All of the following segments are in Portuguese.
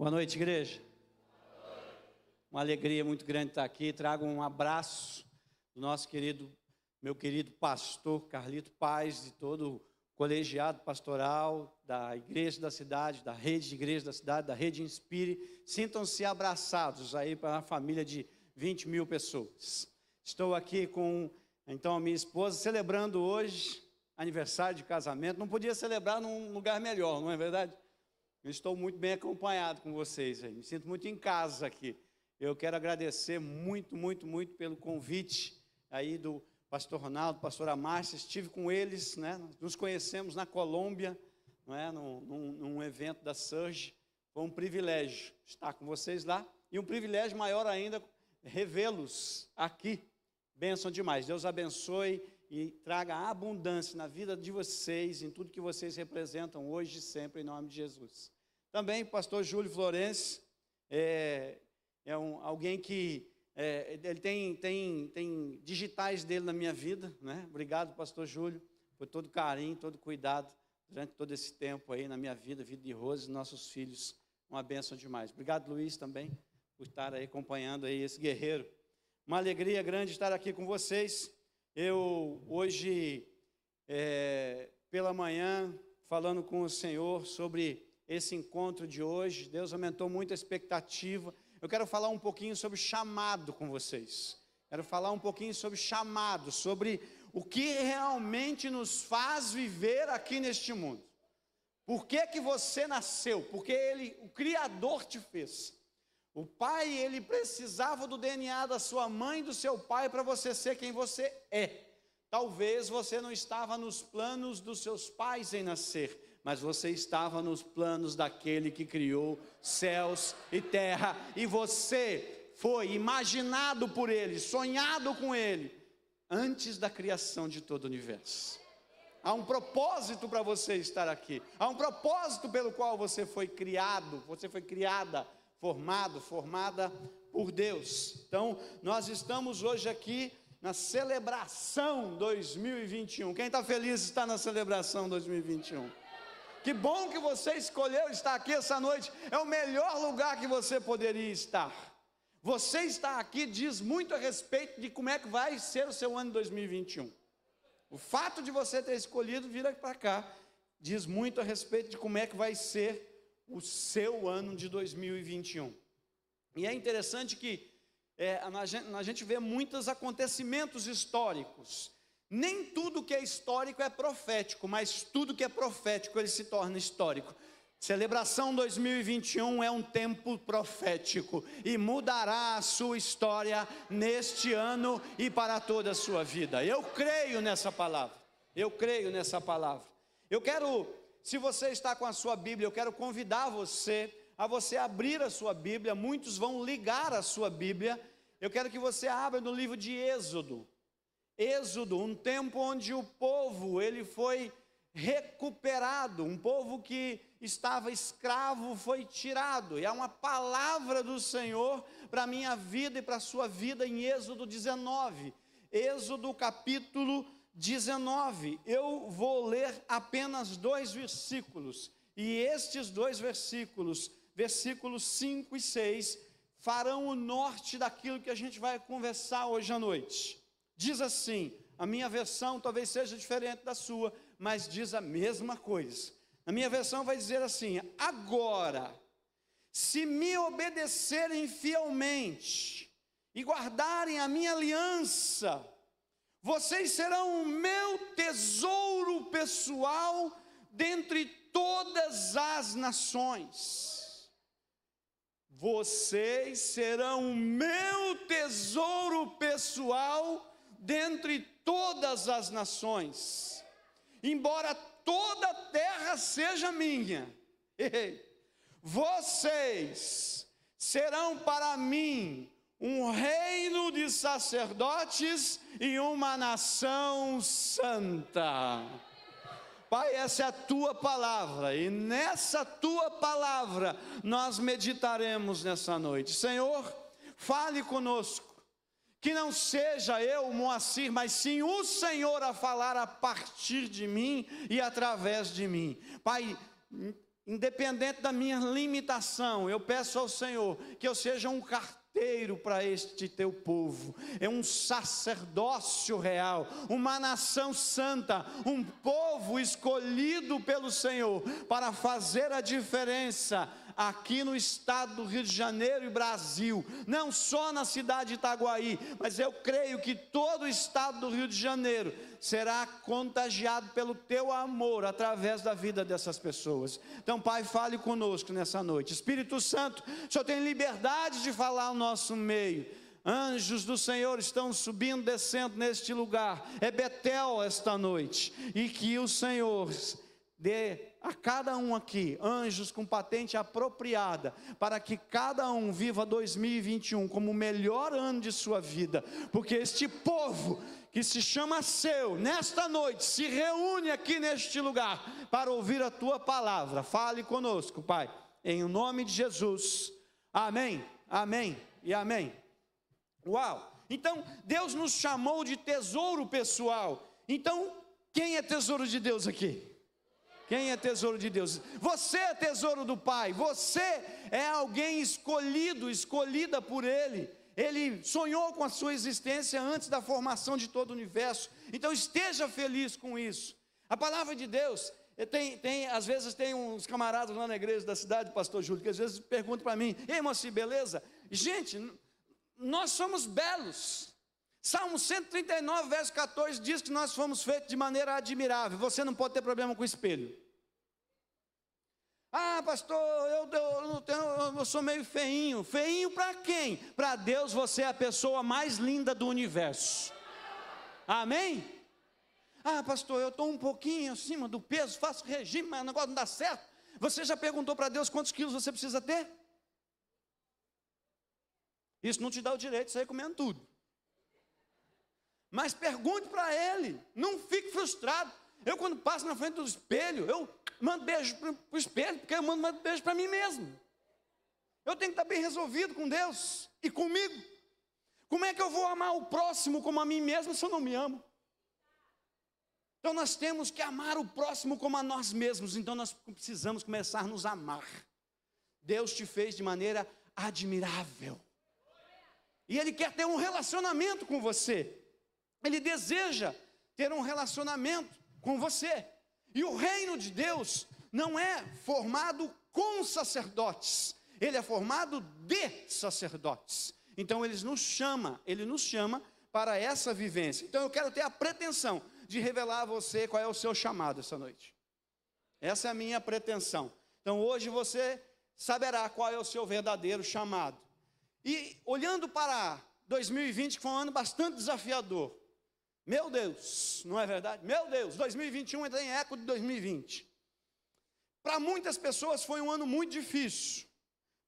Boa noite, igreja. Uma alegria muito grande estar aqui. Trago um abraço do meu querido pastor Carlito Paz, de todo o colegiado pastoral da igreja da cidade, da rede de igreja da cidade, da rede Inspire. Sintam-se abraçados aí para uma família de 20 mil pessoas. Estou aqui com, então, a minha esposa, celebrando hoje aniversário de casamento. Não podia celebrar num lugar melhor, não é verdade? Eu estou muito bem acompanhado com vocês aí. Me sinto muito em casa aqui. Eu quero agradecer muito pelo convite aí do pastor Ronaldo, pastora Márcia. Estive com eles, né? Nos conhecemos na Colômbia, não é? num evento da Surge. Foi um privilégio estar com vocês lá. E um privilégio maior ainda, revê-los aqui. Bênção demais. Deus abençoe e traga abundância na vida de vocês, em tudo que vocês representam hoje e sempre, em nome de Jesus. Também o pastor Júlio Florense alguém que ele tem digitais dele na minha vida, né? Obrigado, pastor Júlio, por todo carinho, todo cuidado durante todo esse tempo aí na minha vida, vida de Rose e nossos filhos. Uma bênção demais. Obrigado, Luiz, também, por estar aí acompanhando aí esse guerreiro. Uma alegria grande estar aqui com vocês. Eu hoje, pela manhã, falando com o Senhor sobre esse encontro de hoje, Deus aumentou muito a expectativa. Eu quero falar um pouquinho sobre chamado com vocês. Quero falar um pouquinho sobre chamado, sobre o que realmente nos faz viver aqui neste mundo. Por que que você nasceu? Porque o Criador te fez. O pai, ele precisava do DNA da sua mãe e do seu pai para você ser quem você é. Talvez você não estava nos planos dos seus pais em nascer, mas você estava nos planos daquele que criou céus e terra, e você foi imaginado por ele, sonhado com ele, antes da criação de todo o universo. Há um propósito para você estar aqui, há um propósito pelo qual você foi criado, você foi criada, formada por Deus. Então, nós estamos hoje aqui na celebração 2021. Quem está feliz de estar na celebração 2021? Que bom que você escolheu estar aqui essa noite. É o melhor lugar que você poderia estar. Você estar aqui diz muito a respeito de como é que vai ser o seu ano 2021. O fato de você ter escolhido vir para cá diz muito a respeito de como é que vai ser o seu ano de 2021. E é interessante que a gente vê muitos acontecimentos históricos. Nem tudo que é histórico é profético, mas tudo que é profético ele se torna histórico. Celebração 2021 é um tempo profético e mudará a sua história neste ano e para toda a sua vida. Eu creio nessa palavra. Eu quero, se você está com a sua Bíblia, eu quero convidar você a você abrir a sua Bíblia. Muitos vão ligar a sua Bíblia. Eu quero que você abra no livro de Êxodo. Êxodo, um tempo onde o povo ele foi recuperado, um povo que estava escravo foi tirado. E há uma palavra do Senhor para a minha vida e para a sua vida em Êxodo 19. Êxodo capítulo 19. Eu vou ler apenas 2 versículos. E estes 2 versículos, versículos 5 e 6, farão o norte daquilo que a gente vai conversar hoje à noite. Diz assim, a minha versão talvez seja diferente da sua, mas diz a mesma coisa. A minha versão vai dizer assim: agora, se me obedecerem fielmente e guardarem a minha aliança, vocês serão o meu tesouro pessoal dentre todas as nações. Vocês serão o meu tesouro pessoal dentre todas as nações. Embora toda a terra seja minha, vocês serão para mim um reino de sacerdotes e uma nação santa. Pai, essa é a tua palavra, e nessa tua palavra nós meditaremos nessa noite. Senhor, fale conosco. Que não seja eu, Moacir, mas sim o Senhor a falar a partir de mim e através de mim. Pai, independente da minha limitação, eu peço ao Senhor que eu seja um carteiro para este teu povo, é um sacerdócio real, uma nação santa, um povo escolhido pelo Senhor para fazer a diferença aqui no estado do Rio de Janeiro e Brasil, não só na cidade de Itaguaí, mas eu creio que todo o estado do Rio de Janeiro será contagiado pelo teu amor através da vida dessas pessoas. Então, Pai, fale conosco nessa noite. Espírito Santo, o Senhor tem liberdade de falar ao nosso meio. Anjos do Senhor estão subindo, descendo neste lugar. É Betel esta noite, e que o Senhor dê a cada um aqui anjos com patente apropriada, para que cada um viva 2021 como o melhor ano de sua vida, porque este povo que se chama seu, nesta noite, se reúne aqui neste lugar, para ouvir a tua palavra. Fale conosco, Pai, em nome de Jesus, amém, amém e amém. Uau, então Deus nos chamou de tesouro pessoal. Então, quem é tesouro de Deus aqui? Quem é tesouro de Deus? Você é tesouro do Pai, você é alguém escolhido, escolhida por Ele. Ele sonhou com a sua existência antes da formação de todo o universo. Então esteja feliz com isso. A palavra de Deus, às vezes tem uns camaradas lá na igreja da cidade, pastor Júlio, que às vezes perguntam para mim: ei, moço, beleza? Gente, nós somos belos. Salmo 139, verso 14 diz que nós fomos feitos de maneira admirável. Você não pode ter problema com o espelho. Ah, pastor, eu sou meio feinho. Feinho para quem? Para Deus você é a pessoa mais linda do universo. Amém? Ah, pastor, eu estou um pouquinho acima do peso, faço regime, mas o negócio não dá certo. Você já perguntou para Deus quantos quilos você precisa ter? Isso não te dá o direito de sair comendo tudo. Mas pergunte para Ele, não fique frustrado. Eu, quando passo na frente do espelho, eu mando beijo para o espelho, porque eu mando beijo para mim mesmo. Eu tenho que estar bem resolvido com Deus e comigo. Como é que eu vou amar o próximo como a mim mesmo se eu não me amo? Então nós temos que amar o próximo como a nós mesmos. Então nós precisamos começar a nos amar. Deus te fez de maneira admirável. E Ele quer ter um relacionamento com você. Ele deseja ter um relacionamento com você. E o reino de Deus não é formado com sacerdotes, ele é formado de sacerdotes. Então ele nos chama para essa vivência. Então eu quero ter a pretensão de revelar a você qual é o seu chamado essa noite. Essa é a minha pretensão. Então hoje você saberá qual é o seu verdadeiro chamado. E olhando para 2020, que foi um ano bastante desafiador. Meu Deus, não é verdade? Meu Deus, 2021 entra em eco de 2020. Para muitas pessoas foi um ano muito difícil,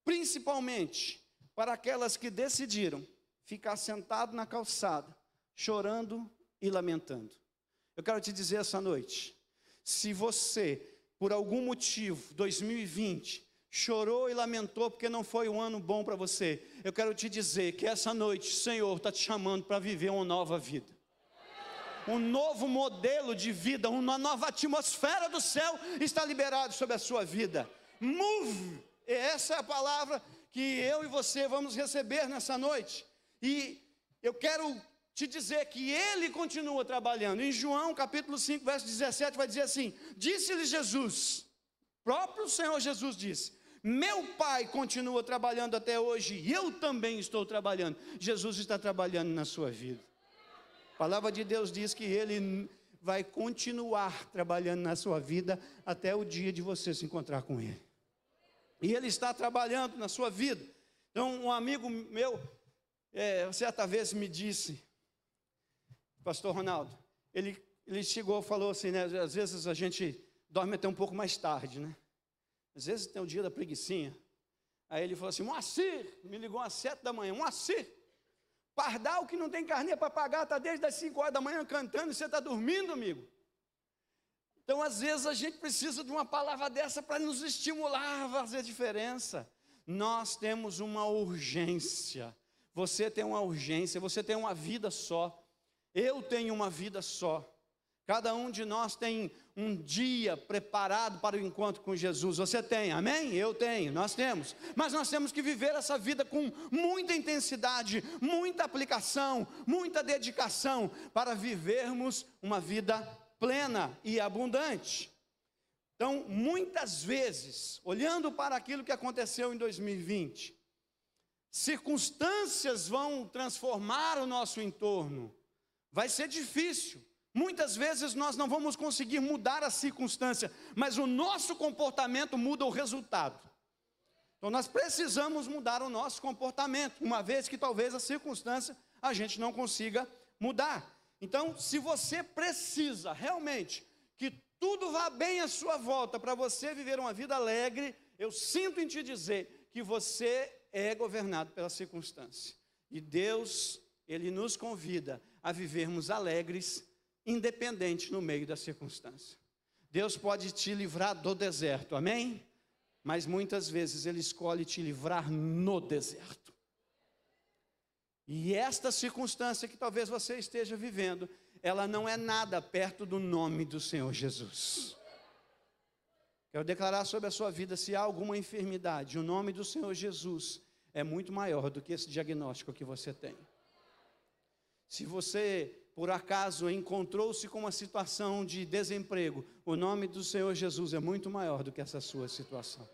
principalmente para aquelas que decidiram ficar sentado na calçada, chorando e lamentando. Eu quero te dizer essa noite, se você, por algum motivo, 2020, chorou e lamentou porque não foi um ano bom para você, eu quero te dizer que essa noite o Senhor está te chamando para viver uma nova vida. Um novo modelo de vida, uma nova atmosfera do céu está liberado sobre a sua vida. Move! Essa é a palavra que eu e você vamos receber nessa noite. E eu quero te dizer que Ele continua trabalhando. Em João capítulo 5, verso 17 vai dizer assim: disse-lhe Jesus, próprio Senhor Jesus disse: meu Pai continua trabalhando até hoje e eu também estou trabalhando. Jesus está trabalhando na sua vida. A palavra de Deus diz que Ele vai continuar trabalhando na sua vida até o dia de você se encontrar com Ele. E Ele está trabalhando na sua vida. Então um amigo meu, certa vez me disse, pastor Ronaldo, ele chegou e falou assim, né, às vezes a gente dorme até um pouco mais tarde, né? Às vezes tem o dia da preguicinha. Aí ele falou assim: Moacir, me ligou às 7 da manhã, Moacir, pardal que não tem carninha para pagar, está desde as 5 horas da manhã cantando e você está dormindo, amigo. Então às vezes a gente precisa de uma palavra dessa para nos estimular a fazer diferença. Nós temos uma urgência, você tem uma urgência, você tem uma vida só, eu tenho uma vida só. Cada um de nós tem um dia preparado para o encontro com Jesus. Você tem, amém? Eu tenho, nós temos. Mas nós temos que viver essa vida com muita intensidade, muita aplicação, muita dedicação, para vivermos uma vida plena e abundante. Então, muitas vezes, olhando para aquilo que aconteceu em 2020, circunstâncias vão transformar o nosso entorno. Vai ser difícil. Muitas vezes nós não vamos conseguir mudar a circunstância, mas o nosso comportamento muda o resultado. Então nós precisamos mudar o nosso comportamento, uma vez que talvez a circunstância a gente não consiga mudar. Então, se você precisa realmente que tudo vá bem à sua volta para você viver uma vida alegre, eu sinto em te dizer que você é governado pela circunstância. E Deus, Ele nos convida a vivermos alegres, independente no meio da circunstância. Deus pode te livrar do deserto, amém? Mas muitas vezes Ele escolhe te livrar no deserto. E esta circunstância que talvez você esteja vivendo, ela não é nada perto do nome do Senhor Jesus. Quero declarar sobre a sua vida, se há alguma enfermidade, o nome do Senhor Jesus é muito maior do que esse diagnóstico que você tem. Se você, por acaso, encontrou-se com uma situação de desemprego, o nome do Senhor Jesus é muito maior do que essa sua situação.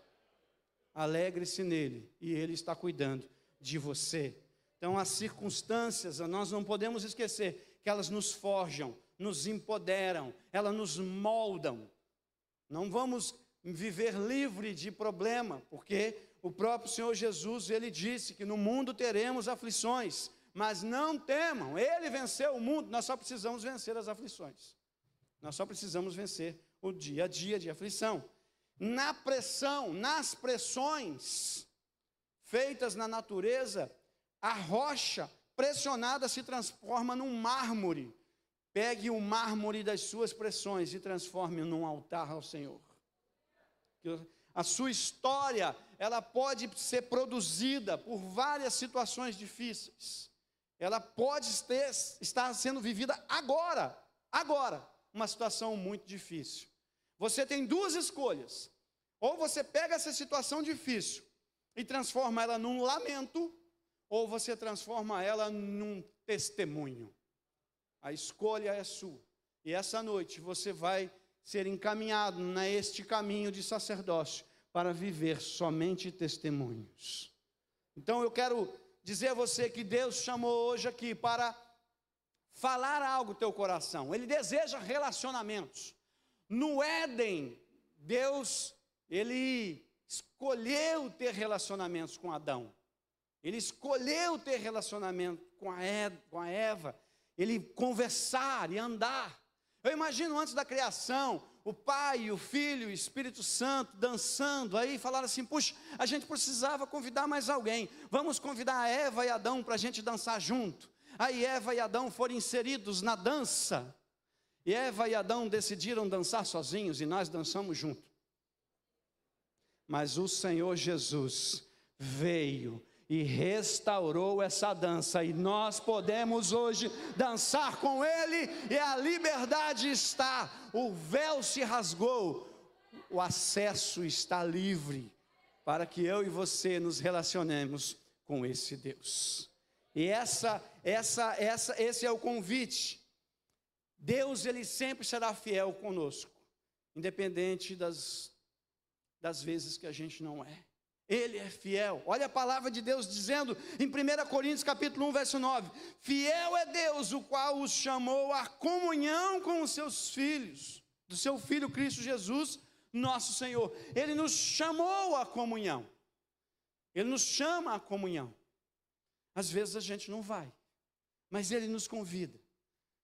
Alegre-se nele, e Ele está cuidando de você. Então, as circunstâncias, nós não podemos esquecer que elas nos forjam, nos empoderam, elas nos moldam. Não vamos viver livre de problema, porque o próprio Senhor Jesus, Ele disse que no mundo teremos aflições, mas não temam, Ele venceu o mundo, nós só precisamos vencer as aflições. Nós só precisamos vencer o dia a dia de aflição. Na pressão, nas pressões feitas na natureza, a rocha pressionada se transforma num mármore. Pegue o mármore das suas pressões e transforme num altar ao Senhor. A sua história, ela pode ser produzida por várias situações difíceis. Ela pode estar sendo vivida agora, uma situação muito difícil. Você tem duas escolhas. Ou você pega essa situação difícil e transforma ela num lamento, ou você transforma ela num testemunho. A escolha é sua. E essa noite você vai ser encaminhado neste caminho de sacerdócio para viver somente testemunhos. Então eu quero dizer a você que Deus chamou hoje aqui para falar algo no teu coração. Ele deseja relacionamentos. No Éden, Deus, Ele escolheu ter relacionamentos com Adão. Ele escolheu ter relacionamento com a Eva. Ele conversar e andar. Eu imagino antes da criação, o Pai, o Filho, o Espírito Santo dançando, aí falaram assim, puxa, a gente precisava convidar mais alguém, vamos convidar a Eva e Adão para a gente dançar junto. Aí Eva e Adão foram inseridos na dança, e Eva e Adão decidiram dançar sozinhos, e nós dançamos junto. Mas o Senhor Jesus veio e restaurou essa dança, e nós podemos hoje dançar com Ele, e a liberdade está, o véu se rasgou, o acesso está livre, para que eu e você nos relacionemos com esse Deus. E esse é o convite. Deus, Ele sempre será fiel conosco, independente das vezes que a gente não é. Ele é fiel. Olha a palavra de Deus dizendo em 1 Coríntios capítulo 1, verso 9. Fiel é Deus, o qual os chamou à comunhão com os seus filhos, do seu Filho Cristo Jesus, nosso Senhor. Ele nos chamou à comunhão. Ele nos chama à comunhão. Às vezes a gente não vai, mas Ele nos convida.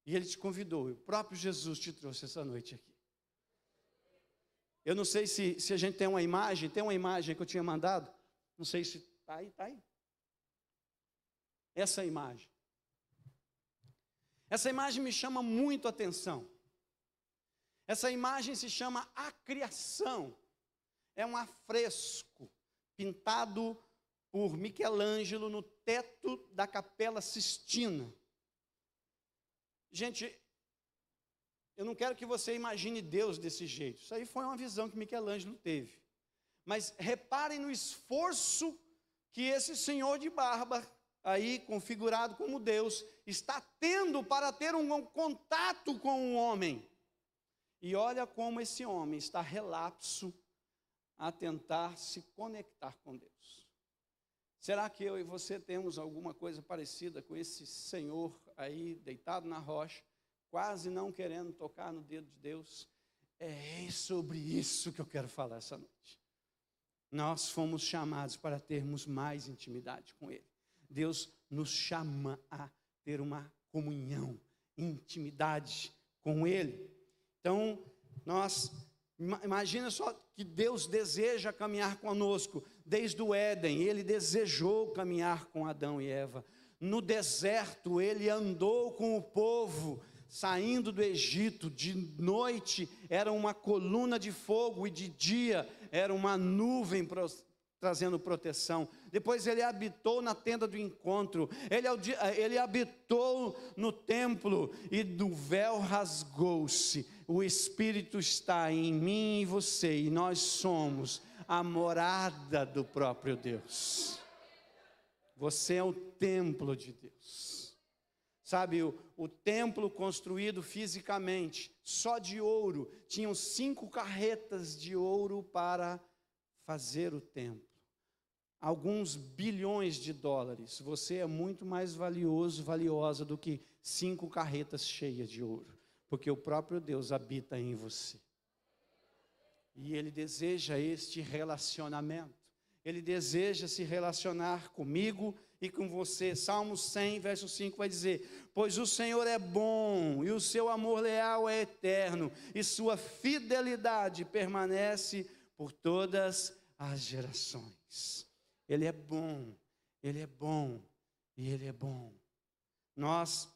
E Ele te convidou, e o próprio Jesus te trouxe essa noite aqui. Eu não sei se a gente tem uma imagem que eu tinha mandado, não sei se está aí. Essa imagem. Essa imagem me chama muito a atenção. Essa imagem se chama A Criação. É um afresco pintado por Michelangelo no teto da Capela Sistina. Gente, eu não quero que você imagine Deus desse jeito. Isso aí foi uma visão que Michelangelo teve. Mas reparem no esforço que esse senhor de barba, aí configurado como Deus, está tendo para ter um contato com um homem. E olha como esse homem está relapso a tentar se conectar com Deus. Será que eu e você temos alguma coisa parecida com esse senhor aí deitado na rocha, quase não querendo tocar no dedo de Deus? É sobre isso que eu quero falar essa noite. Nós fomos chamados para termos mais intimidade com Ele. Deus nos chama a ter uma comunhão, intimidade com Ele. Então, imagina só que Deus deseja caminhar conosco. Desde o Éden, Ele desejou caminhar com Adão e Eva. No deserto, Ele andou com o povo, saindo do Egito. De noite era uma coluna de fogo e de dia era uma nuvem trazendo proteção. Depois Ele habitou na tenda do encontro. Ele habitou no templo e do véu rasgou-se. O Espírito está em mim e você, e nós somos a morada do próprio Deus. Você é o templo de Deus. Sabe, o templo construído fisicamente, só de ouro, tinham 5 carretas de ouro para fazer o templo. Alguns bilhões de dólares. Você é muito mais valiosa do que 5 carretas cheias de ouro, porque o próprio Deus habita em você. E Ele deseja este relacionamento. Ele deseja se relacionar comigo e com você. Salmos 100, verso 5 vai dizer: pois o Senhor é bom, e o seu amor leal é eterno, e sua fidelidade permanece por todas as gerações. Ele é bom, Ele é bom, e Ele é bom. Nós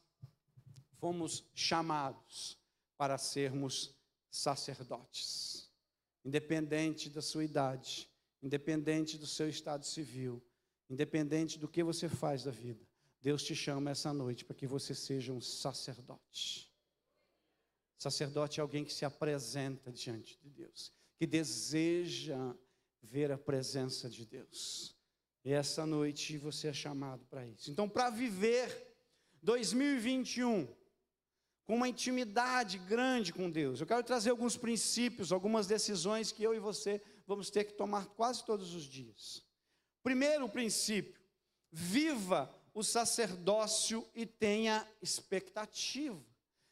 fomos chamados para sermos sacerdotes, independente da sua idade, independente do seu estado civil, independente do que você faz da vida. Deus te chama essa noite para que você seja um sacerdote. Sacerdote é alguém que se apresenta diante de Deus, que deseja ver a presença de Deus. E essa noite você é chamado para isso. Então, para viver 2021 com uma intimidade grande com Deus, eu quero trazer alguns princípios, algumas decisões que eu e você vamos ter que tomar quase todos os dias. Primeiro princípio: viva o sacerdócio e tenha expectativa.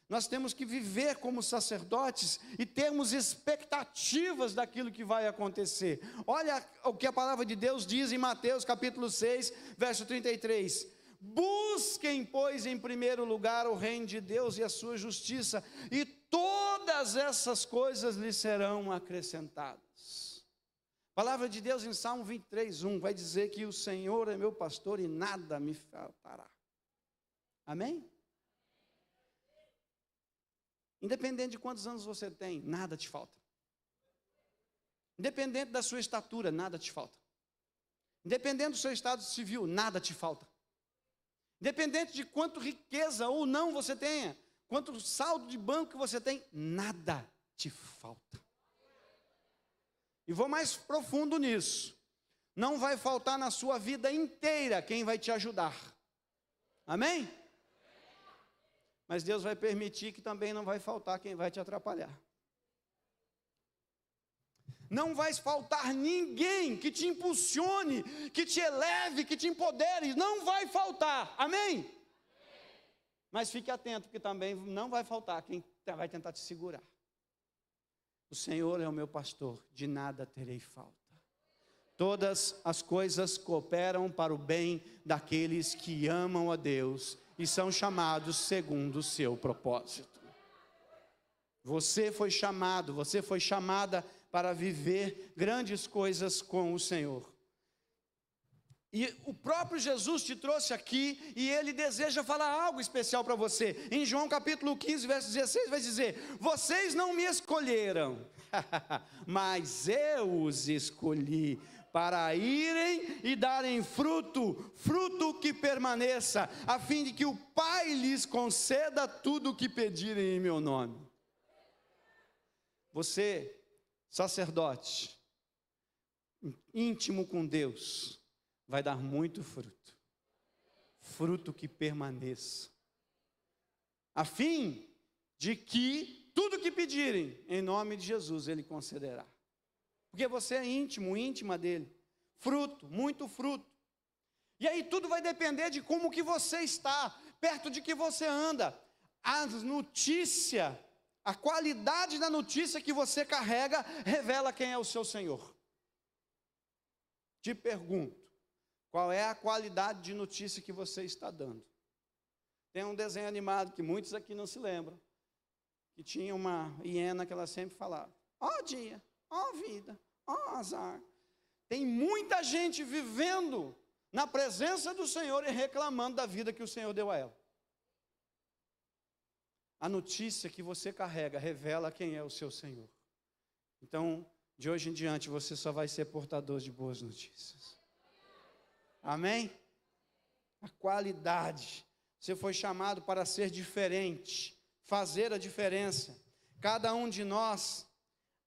Nós temos que viver como sacerdotes e termos expectativas daquilo que vai acontecer. Olha o que a palavra de Deus diz em Mateus capítulo 6, verso 33. Busquem, pois, em primeiro lugar o reino de Deus e a sua justiça, e todas essas coisas lhes serão acrescentadas. A palavra de Deus em Salmo 23, 1 vai dizer que o Senhor é meu pastor e nada me faltará. Amém? Independente de quantos anos você tem, nada te falta. Independente da sua estatura, nada te falta. Independente do seu estado civil, nada te falta. Independente de quanto riqueza ou não você tenha, quanto saldo de banco que você tem, nada te falta. E vou mais profundo nisso. Não vai faltar na sua vida inteira quem vai te ajudar. Amém? Mas Deus vai permitir que também não vai faltar quem vai te atrapalhar. Não vai faltar ninguém que te impulsione, que te eleve, que te empodere. Não vai faltar. Amém? Mas fique atento, porque também não vai faltar quem vai tentar te segurar. O Senhor é o meu pastor, de nada terei falta. Todas as coisas cooperam para o bem daqueles que amam a Deus e são chamados segundo o seu propósito. Você foi chamado, você foi chamada para viver grandes coisas com o Senhor. E o próprio Jesus te trouxe aqui e Ele deseja falar algo especial para você. Em João capítulo 15, verso 16 vai dizer: vocês não me escolheram, mas eu os escolhi para irem e darem fruto, fruto que permaneça, a fim de que o Pai lhes conceda tudo o que pedirem em meu nome. Você, sacerdote, íntimo com Deus, vai dar muito fruto. Fruto que permaneça. A fim de que tudo que pedirem, em nome de Jesus, Ele concederá. Porque você é íntimo, íntima dEle. Fruto, muito fruto. E aí tudo vai depender de como que você está, perto de que você anda. A notícia, a qualidade da notícia que você carrega, revela quem é o seu Senhor. Te pergunto, qual é a qualidade de notícia que você está dando? Tem um desenho animado que muitos aqui não se lembram, que tinha uma hiena que ela sempre falava: ó dia, ó vida, ó azar. Tem muita gente vivendo na presença do Senhor e reclamando da vida que o Senhor deu a ela. A notícia que você carrega revela quem é o seu Senhor. Então, de hoje em diante, você só vai ser portador de boas notícias. Amém? A qualidade. Você foi chamado para ser diferente, fazer a diferença. Cada um de nós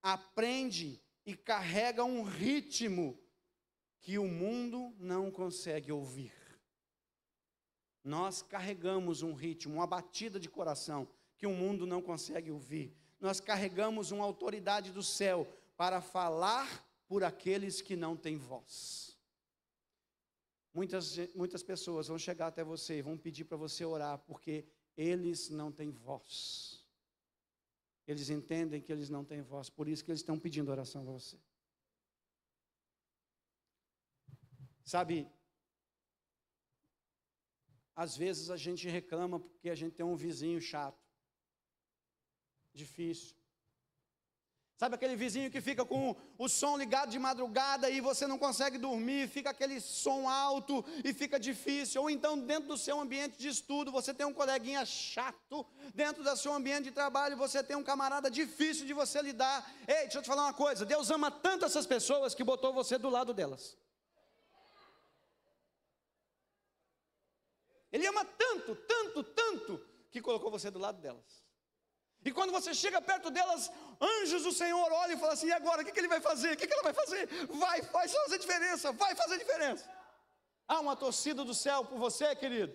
aprende e carrega um ritmo que o mundo não consegue ouvir. Nós carregamos um ritmo, uma batida de coração que o mundo não consegue ouvir. Nós carregamos uma autoridade do céu para falar por aqueles que não têm voz. Muitas pessoas vão chegar até você e vão pedir para você orar, porque eles não têm voz. Eles entendem que eles não têm voz, por isso que eles estão pedindo oração para você. Sabe, às vezes a gente reclama porque a gente tem um vizinho chato, difícil. Sabe aquele vizinho que fica com o som ligado de madrugada e você não consegue dormir, fica aquele som alto e fica difícil. Ou então dentro do seu ambiente de estudo você tem um coleguinha chato, dentro do seu ambiente de trabalho você tem um camarada difícil de você lidar. Ei, deixa eu te falar uma coisa, Deus ama tanto essas pessoas que botou você do lado delas. Ele ama tanto, tanto, tanto, que colocou você do lado delas. E quando você chega perto delas, anjos do Senhor olham e falam assim: e agora, o que ele vai fazer? O que ela vai fazer? Vai fazer diferença, vai fazer diferença. Há uma torcida do céu por você, querido.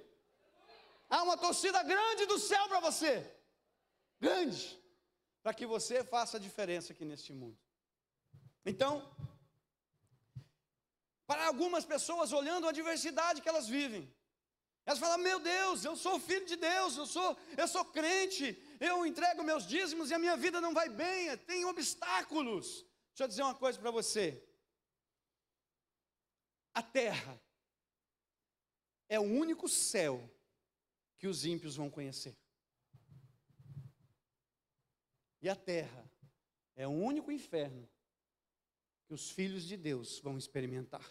Há uma torcida grande do céu para você. Grande. Para que você faça a diferença aqui neste mundo. Então, para algumas pessoas, olhando a diversidade que elas vivem, elas falam: meu Deus, eu sou filho de Deus, eu sou crente, eu entrego meus dízimos e a minha vida não vai bem, tem obstáculos. Deixa eu dizer uma coisa para você. A terra é o único céu que os ímpios vão conhecer. E a terra é o único inferno que os filhos de Deus vão experimentar.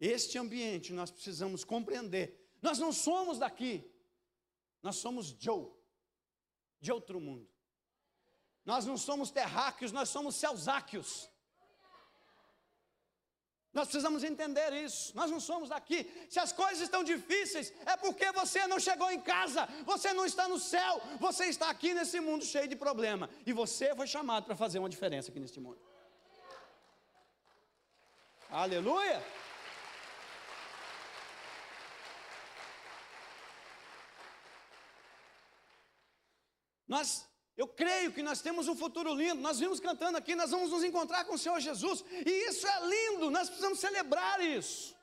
Este ambiente nós precisamos compreender. Nós não somos daqui. Nós somos de outro mundo. Nós não somos terráqueos, nós somos celsáqueos. Nós precisamos entender isso. Nós não somos daqui. Se as coisas estão difíceis, é porque você não chegou em casa, você não está no céu, você está aqui nesse mundo cheio de problema. E você foi chamado para fazer uma diferença aqui neste mundo. Aleluia! Eu creio que nós temos um futuro lindo. Nós vimos cantando aqui, nós vamos nos encontrar com o Senhor Jesus, e isso é lindo, nós precisamos celebrar isso.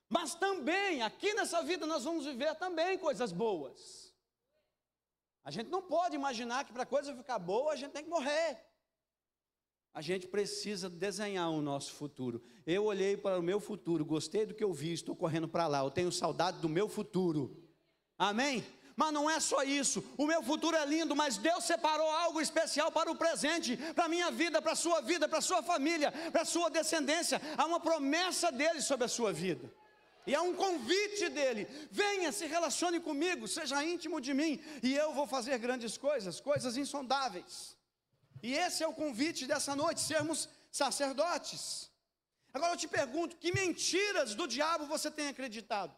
Mas também, aqui nessa vida, nós vamos viver também coisas boas. A gente não pode imaginar que para a coisa ficar boa, a gente tem que morrer. A gente precisa desenhar o nosso futuro. Eu olhei para o meu futuro, gostei do que eu vi, estou correndo para lá, eu tenho saudade do meu futuro. Amém? Mas não é só isso, o meu futuro é lindo, mas Deus separou algo especial para o presente, para a minha vida, para a sua família, para a sua descendência. Há uma promessa dele sobre a sua vida, e há um convite dele: venha, se relacione comigo, seja íntimo de mim, e eu vou fazer grandes coisas, coisas insondáveis. E esse é o convite dessa noite, sermos sacerdotes. Agora eu te pergunto, que mentiras do diabo você tem acreditado?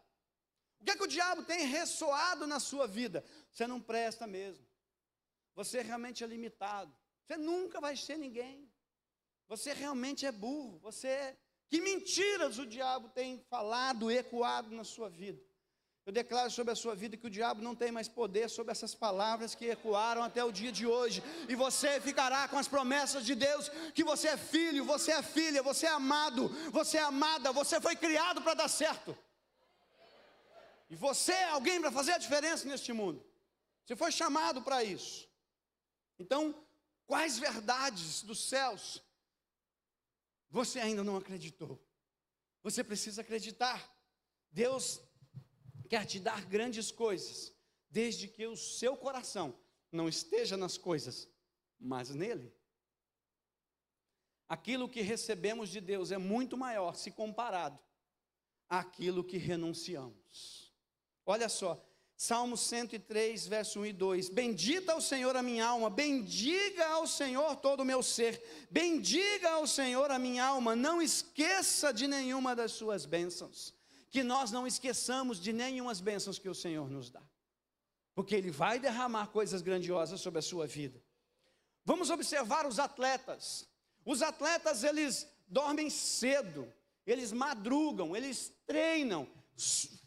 O que é que o diabo tem ressoado na sua vida? Você não presta mesmo. você realmente é limitado. Você nunca vai ser ninguém. Você realmente é burro. Que mentiras o diabo tem falado, ecoado na sua vida. Eu declaro sobre a sua vida que o diabo não tem mais poder sobre essas palavras que ecoaram até o dia de hoje. E você ficará com as promessas de Deus, que você é filho, você é filha, você é amado, você é amada, você foi criado para dar certo. E você é alguém para fazer a diferença neste mundo. Você foi chamado para isso. Então, quais verdades dos céus você ainda não acreditou? Você precisa acreditar. Deus quer te dar grandes coisas, desde que o seu coração não esteja nas coisas, mas nele. Aquilo que recebemos de Deus é muito maior se comparado àquilo que renunciamos. Olha só, Salmo 103, verso 1 e 2. Bendita ao Senhor a minha alma, bendiga ao Senhor todo o meu ser, bendiga ao Senhor a minha alma, não esqueça de nenhuma das suas bênçãos. Que nós não esqueçamos de nenhumas bênçãos que o Senhor nos dá, porque Ele vai derramar coisas grandiosas sobre a sua vida. Vamos observar os atletas. Os atletas, eles dormem cedo, eles madrugam, eles treinam,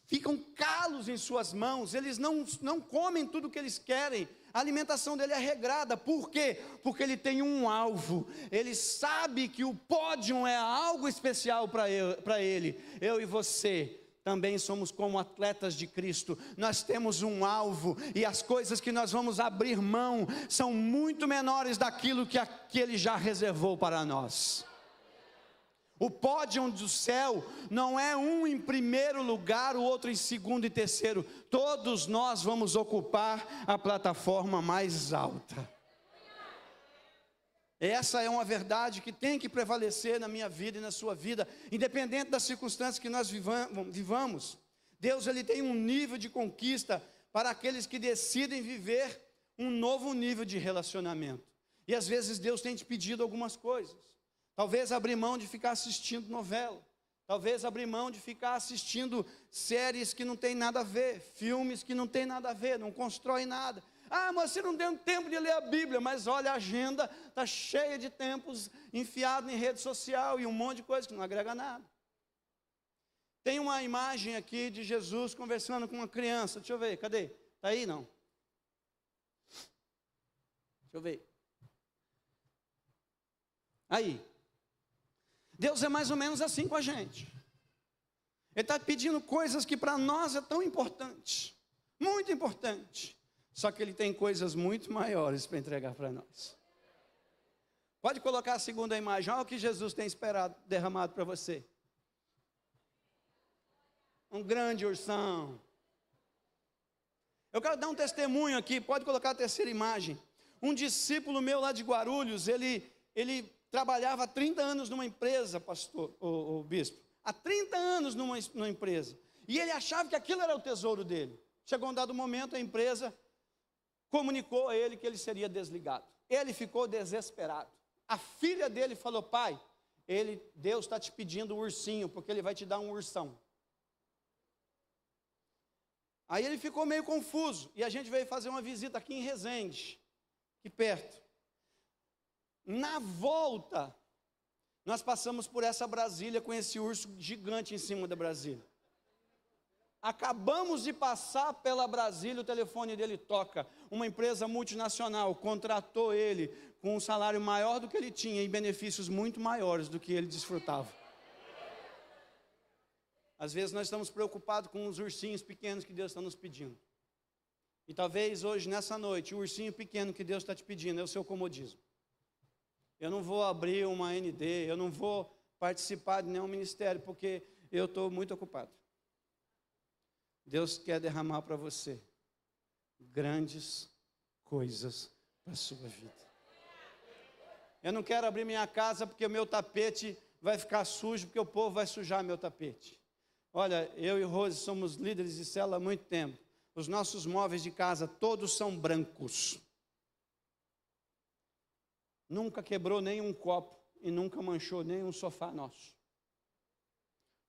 ficam calos em suas mãos, eles não comem tudo o que eles querem. A alimentação dele é regrada. Por quê? Porque ele tem um alvo. Ele sabe que o pódio é algo especial para ele. Eu e você também somos como atletas de Cristo. Nós temos um alvo, e as coisas que nós vamos abrir mão são muito menores daquilo que Ele já reservou para nós. O pódio do céu não é um em primeiro lugar, o outro em segundo e terceiro. Todos nós vamos ocupar a plataforma mais alta. Essa é uma verdade que tem que prevalecer na minha vida e na sua vida, independente das circunstâncias que nós vivamos. Deus, Ele tem um nível de conquista para aqueles que decidem viver um novo nível de relacionamento. E às vezes Deus tem te pedido algumas coisas. Talvez abrir mão de ficar assistindo novela. Talvez abrir mão de ficar assistindo séries que não tem nada a ver, filmes que não tem nada a ver, não constrói nada. Ah, mas você não deu tempo de ler a Bíblia. Mas olha, a agenda está cheia de tempos enfiado em rede social e um monte de coisa que não agrega nada. Tem uma imagem aqui de Jesus conversando com uma criança. Deixa eu ver, cadê? Está aí, não? Deixa eu ver. Aí. Deus é mais ou menos assim com a gente. Ele está pedindo coisas que para nós é tão importante, muito importante. Só que Ele tem coisas muito maiores para entregar para nós. Pode colocar a segunda imagem. Olha o que Jesus tem derramado para você. Um grande ursão. Eu quero dar um testemunho aqui. Pode colocar a terceira imagem. Um discípulo meu lá de Guarulhos, ele trabalhava há 30 anos numa empresa, pastor, o bispo. Há 30 anos numa empresa. E ele achava que aquilo era o tesouro dele. Chegou um dado momento, a empresa comunicou a ele que ele seria desligado. Ele ficou desesperado. A filha dele falou: pai, Deus está te pedindo um ursinho, porque Ele vai te dar um ursão. Aí ele ficou meio confuso, e a gente veio fazer uma visita aqui em Resende, aqui perto. Na volta, nós passamos por essa Brasília com esse urso gigante em cima da Brasília. Acabamos de passar pela Brasília, o telefone dele toca. Uma empresa multinacional contratou ele com um salário maior do que ele tinha e benefícios muito maiores do que ele desfrutava. Às vezes nós estamos preocupados com os ursinhos pequenos que Deus está nos pedindo. E talvez hoje, nessa noite, o ursinho pequeno que Deus está te pedindo é o seu comodismo. Eu não vou abrir uma ND, eu não vou participar de nenhum ministério, porque eu estou muito ocupado. Deus quer derramar para você grandes coisas para a sua vida. Eu não quero abrir minha casa porque o meu tapete vai ficar sujo, porque o povo vai sujar meu tapete. Olha, eu e Rose somos líderes de célula há muito tempo. Os nossos móveis de casa todos são brancos. Nunca quebrou nenhum copo e nunca manchou nenhum sofá nosso.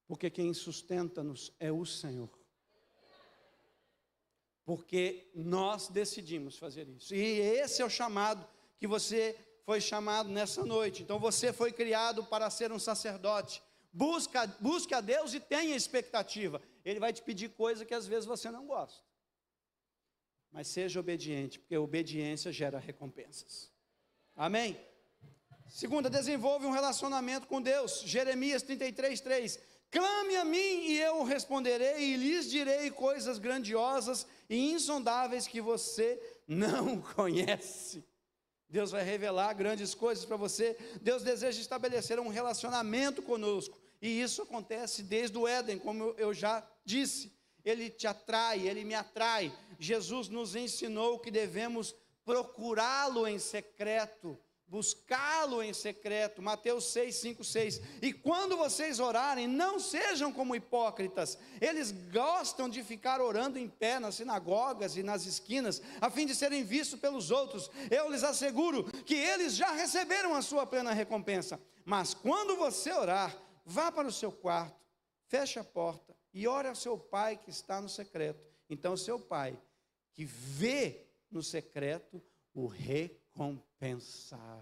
Porque quem sustenta-nos é o Senhor. Porque nós decidimos fazer isso. E esse é o chamado que você foi chamado nessa noite. Então você foi criado para ser um sacerdote. Busque a Deus e tenha expectativa. Ele vai te pedir coisa que às vezes você não gosta. Mas seja obediente, porque a obediência gera recompensas. Amém? Segunda, desenvolve um relacionamento com Deus. Jeremias 33:3. Clame a mim e eu responderei e lhes direi coisas grandiosas e insondáveis que você não conhece. Deus vai revelar grandes coisas para você. Deus deseja estabelecer um relacionamento conosco. E isso acontece desde o Éden, como eu já disse. Ele te atrai, Ele me atrai. Jesus nos ensinou que devemos procurá-lo em secreto, buscá-lo em secreto. Mateus 6:5-6. E quando vocês orarem, não sejam como hipócritas. Eles gostam de ficar orando em pé nas sinagogas e nas esquinas, a fim de serem vistos pelos outros. Eu lhes asseguro que eles já receberam a sua plena recompensa. Mas quando você orar, vá para o seu quarto, feche a porta e ore ao seu pai que está no secreto. Então o seu pai, que vê no secreto, o recompensará.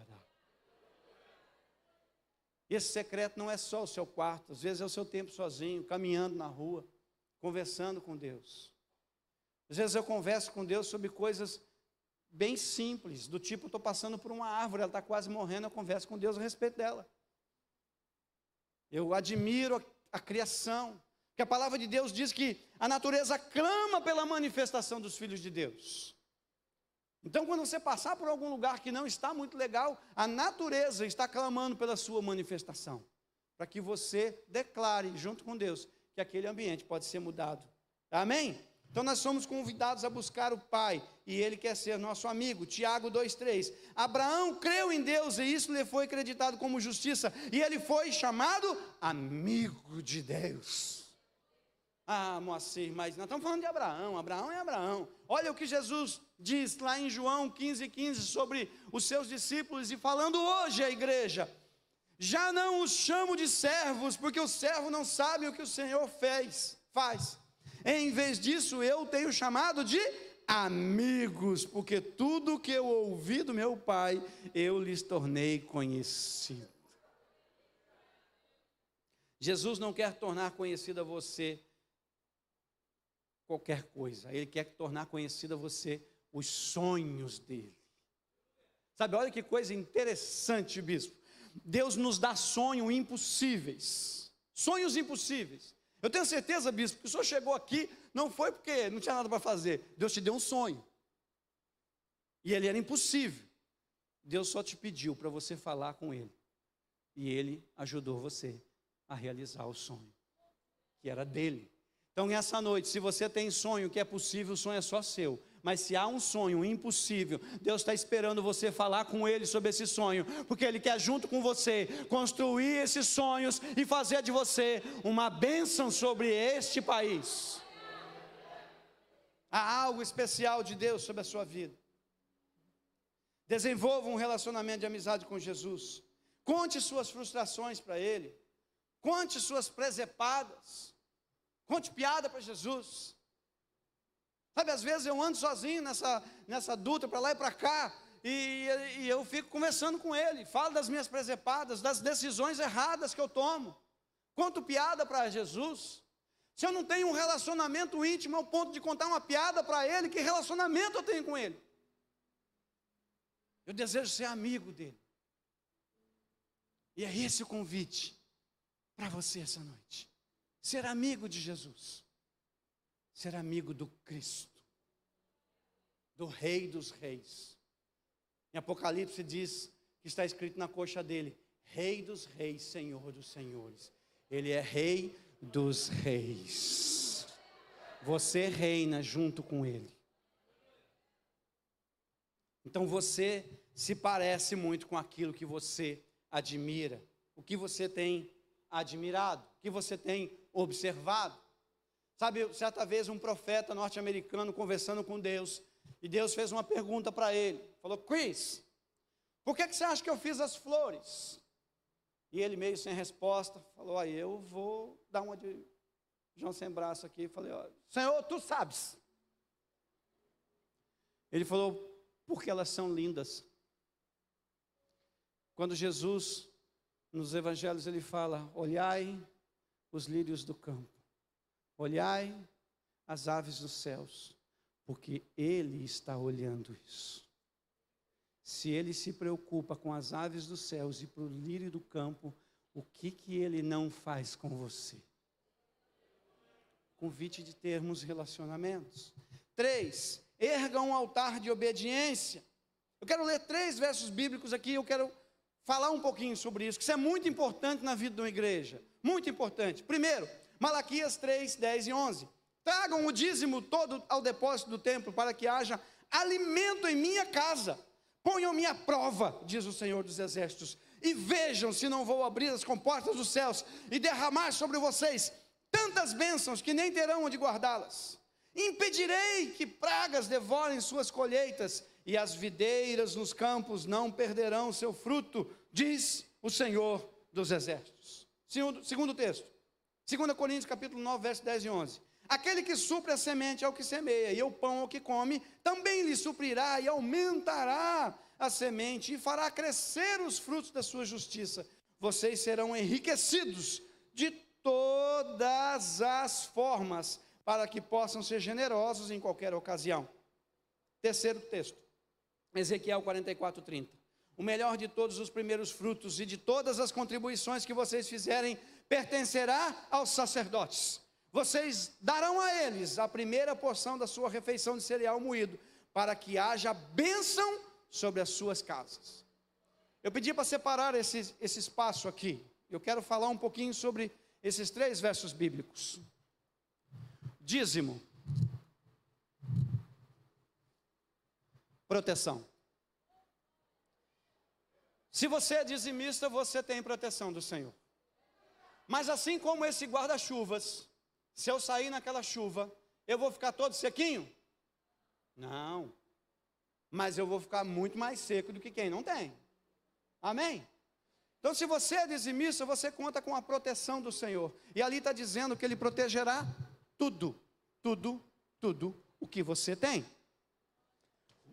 Esse secreto não é só o seu quarto, às vezes é o seu tempo sozinho, caminhando na rua, conversando com Deus. Às vezes eu converso com Deus sobre coisas bem simples, do tipo, estou passando por uma árvore, ela está quase morrendo, eu converso com Deus a respeito dela. Eu admiro a criação, que a palavra de Deus diz que a natureza clama pela manifestação dos filhos de Deus. Então, quando você passar por algum lugar que não está muito legal, a natureza está clamando pela sua manifestação, para que você declare, junto com Deus, que aquele ambiente pode ser mudado. Amém? Então, nós somos convidados a buscar o Pai, e Ele quer ser nosso amigo. Tiago 2:3. Abraão creu em Deus, e isso lhe foi acreditado como justiça, e ele foi chamado amigo de Deus. Ah, Moacir, mas nós estamos falando de Abraão. Abraão é Abraão. Olha o que Jesus diz lá em João 15:15 sobre os seus discípulos, e falando hoje à igreja: já não os chamo de servos, porque o servo não sabe o que o Senhor faz. Em vez disso, eu tenho chamado de amigos, porque tudo que eu ouvi do meu Pai, eu lhes tornei conhecido. Jesus não quer tornar conhecido a você qualquer coisa, Ele quer tornar conhecido a você os sonhos dEle. Sabe, olha que coisa interessante, bispo. Deus nos dá sonhos impossíveis. Sonhos impossíveis. Eu tenho certeza, bispo, que o senhor chegou aqui, não foi porque não tinha nada para fazer. Deus te deu um sonho. E ele era impossível. Deus só te pediu para você falar com Ele. E Ele ajudou você a realizar o sonho, que era dEle. Então, nessa noite, se você tem sonho que é possível, o sonho é só seu. Mas se há um sonho impossível, Deus está esperando você falar com Ele sobre esse sonho, porque Ele quer, junto com você, construir esses sonhos e fazer de você uma bênção sobre este país. Há algo especial de Deus sobre a sua vida. Desenvolva um relacionamento de amizade com Jesus. Conte suas frustrações para Ele. Conte suas presepadas. Conte piada para Jesus. Sabe, às vezes eu ando sozinho nessa duta, para lá e para cá, e eu fico conversando com Ele, falo das minhas presepadas, das decisões erradas que eu tomo, conto piada para Jesus. Se eu não tenho um relacionamento íntimo ao ponto de contar uma piada para Ele, que relacionamento eu tenho com Ele? Eu desejo ser amigo dEle. E é esse o convite para você essa noite. Ser amigo de Jesus. Ser amigo do Cristo, do Rei dos Reis. Em Apocalipse diz, que está escrito na coxa dele: Rei dos Reis, Senhor dos Senhores. Ele é Rei dos Reis. Você reina junto com Ele. Então você se parece muito com aquilo que você admira. O que você tem admirado, o que você tem observado. Sabe, certa vez um profeta norte-americano conversando com Deus, e Deus fez uma pergunta para ele, falou: Chris, por que você acha que eu fiz as flores? E ele, meio sem resposta, falou: aí eu vou dar uma de João sem braço aqui. Falei: ó, Senhor, tu sabes. Ele falou, porque elas são lindas. Quando Jesus, nos evangelhos, ele fala, olhai os lírios do campo, olhai as aves dos céus, porque Ele está olhando isso. Se Ele se preocupa com as aves dos céus e para o lírio do campo, o que Ele não faz com você? Convite de termos relacionamentos. 3, erga um altar de obediência. Eu quero ler 3 versos bíblicos aqui, eu quero falar um pouquinho sobre isso, que isso é muito importante na vida de uma igreja, muito importante. Primeiro, Malaquias 3, 10 e 11. Tragam o dízimo todo ao depósito do templo, para que haja alimento em minha casa. Ponham-me à prova, diz o Senhor dos Exércitos, e vejam se não vou abrir as comportas dos céus e derramar sobre vocês tantas bênçãos que nem terão onde guardá-las. Impedirei que pragas devorem suas colheitas, e as videiras nos campos não perderão seu fruto, diz o Senhor dos Exércitos. Segundo texto, 2 Coríntios capítulo 9, verso 10 e 11. Aquele que supre a semente ao que semeia, e o pão ao que come, também lhe suprirá e aumentará a semente, e fará crescer os frutos da sua justiça. Vocês serão enriquecidos de todas as formas, para que possam ser generosos em qualquer ocasião. Terceiro texto, Ezequiel 44, 30. O melhor de todos os primeiros frutos e de todas as contribuições que vocês fizerem, pertencerá aos sacerdotes. Vocês darão a eles a primeira porção da sua refeição de cereal moído, para que haja bênção sobre as suas casas. Eu pedi para separar esse espaço aqui. Eu quero falar um pouquinho sobre esses 3 versos bíblicos. Dízimo. Proteção. Se você é dizimista, você tem proteção do Senhor. Mas assim como esse guarda-chuvas, se eu sair naquela chuva, eu vou ficar todo sequinho? Não. Mas eu vou ficar muito mais seco do que quem não tem. Amém? Então, se você é dizimista, você conta com a proteção do Senhor. E ali está dizendo que Ele protegerá tudo, tudo, tudo o que você tem.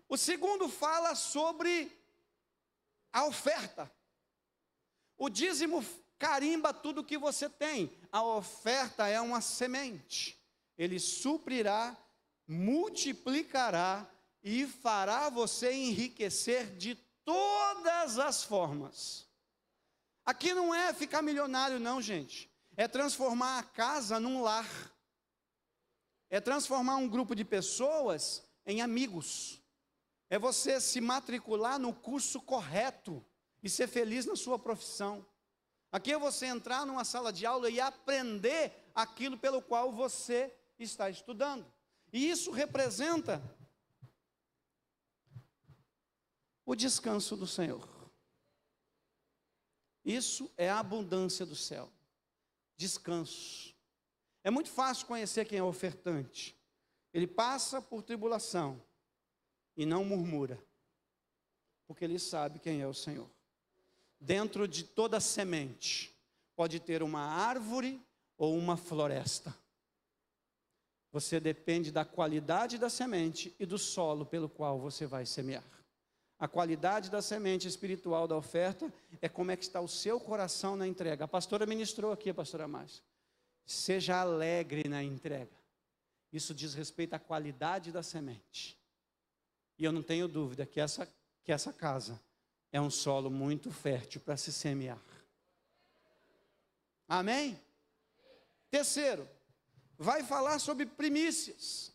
O segundo fala sobre a oferta. O dízimo carimba tudo o que você tem. A oferta é uma semente. Ele suprirá, multiplicará e fará você enriquecer de todas as formas. Aqui não é ficar milionário não, gente. É transformar a casa num lar. É transformar um grupo de pessoas em amigos. É você se matricular no curso correto e ser feliz na sua profissão. Aqui é você entrar numa sala de aula e aprender aquilo pelo qual você está estudando. E isso representa o descanso do Senhor. Isso é a abundância do céu. Descanso. É muito fácil conhecer quem é ofertante. Ele passa por tribulação e não murmura, porque ele sabe quem é o Senhor. Dentro de toda semente, pode ter uma árvore ou uma floresta. Você depende da qualidade da semente e do solo pelo qual você vai semear. A qualidade da semente espiritual da oferta é como é que está o seu coração na entrega. A pastora ministrou aqui, a pastora Márcia. Seja alegre na entrega. Isso diz respeito à qualidade da semente. E eu não tenho dúvida que essa casa é um solo muito fértil para se semear. Amém? Terceiro, vai falar sobre primícias.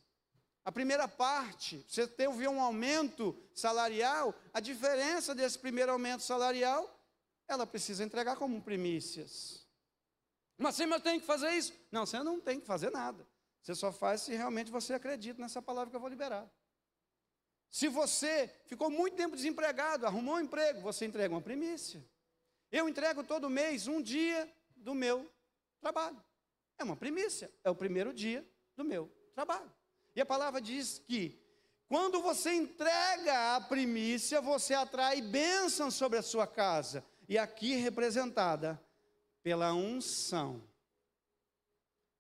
A primeira parte, você teve um aumento salarial, a diferença desse primeiro aumento salarial, ela precisa entregar como primícias. Mas sim, eu tenho que fazer isso? Não, você não tem que fazer nada. Você só faz se realmente você acredita nessa palavra que eu vou liberar. Se você ficou muito tempo desempregado, arrumou um emprego, você entrega uma primícia. Eu entrego todo mês um dia do meu trabalho. É uma primícia, é o primeiro dia do meu trabalho. E a palavra diz que quando você entrega a primícia, você atrai bênção sobre a sua casa. E aqui representada pela unção.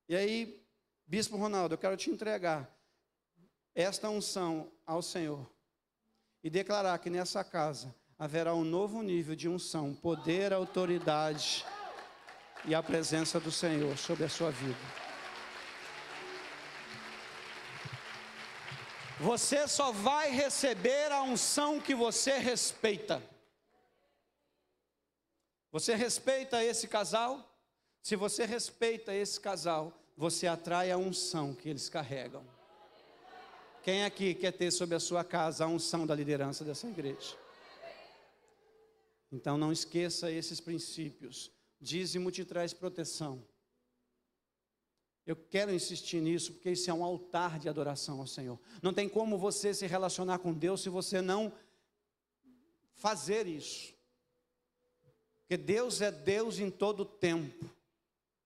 E aí, Bispo Ronaldo, eu quero te entregar esta unção ao Senhor, e declarar que nessa casa haverá um novo nível de unção, poder, autoridade e a presença do Senhor sobre a sua vida. Você só vai receber a unção que você respeita. Você respeita esse casal? Se você respeita esse casal, você atrai a unção que eles carregam. Quem aqui quer ter sobre a sua casa a unção da liderança dessa igreja? Então não esqueça esses princípios. Dízimo te traz proteção. Eu quero insistir nisso, porque isso é um altar de adoração ao Senhor. Não tem como você se relacionar com Deus se você não fazer isso. Porque Deus é Deus em todo o tempo.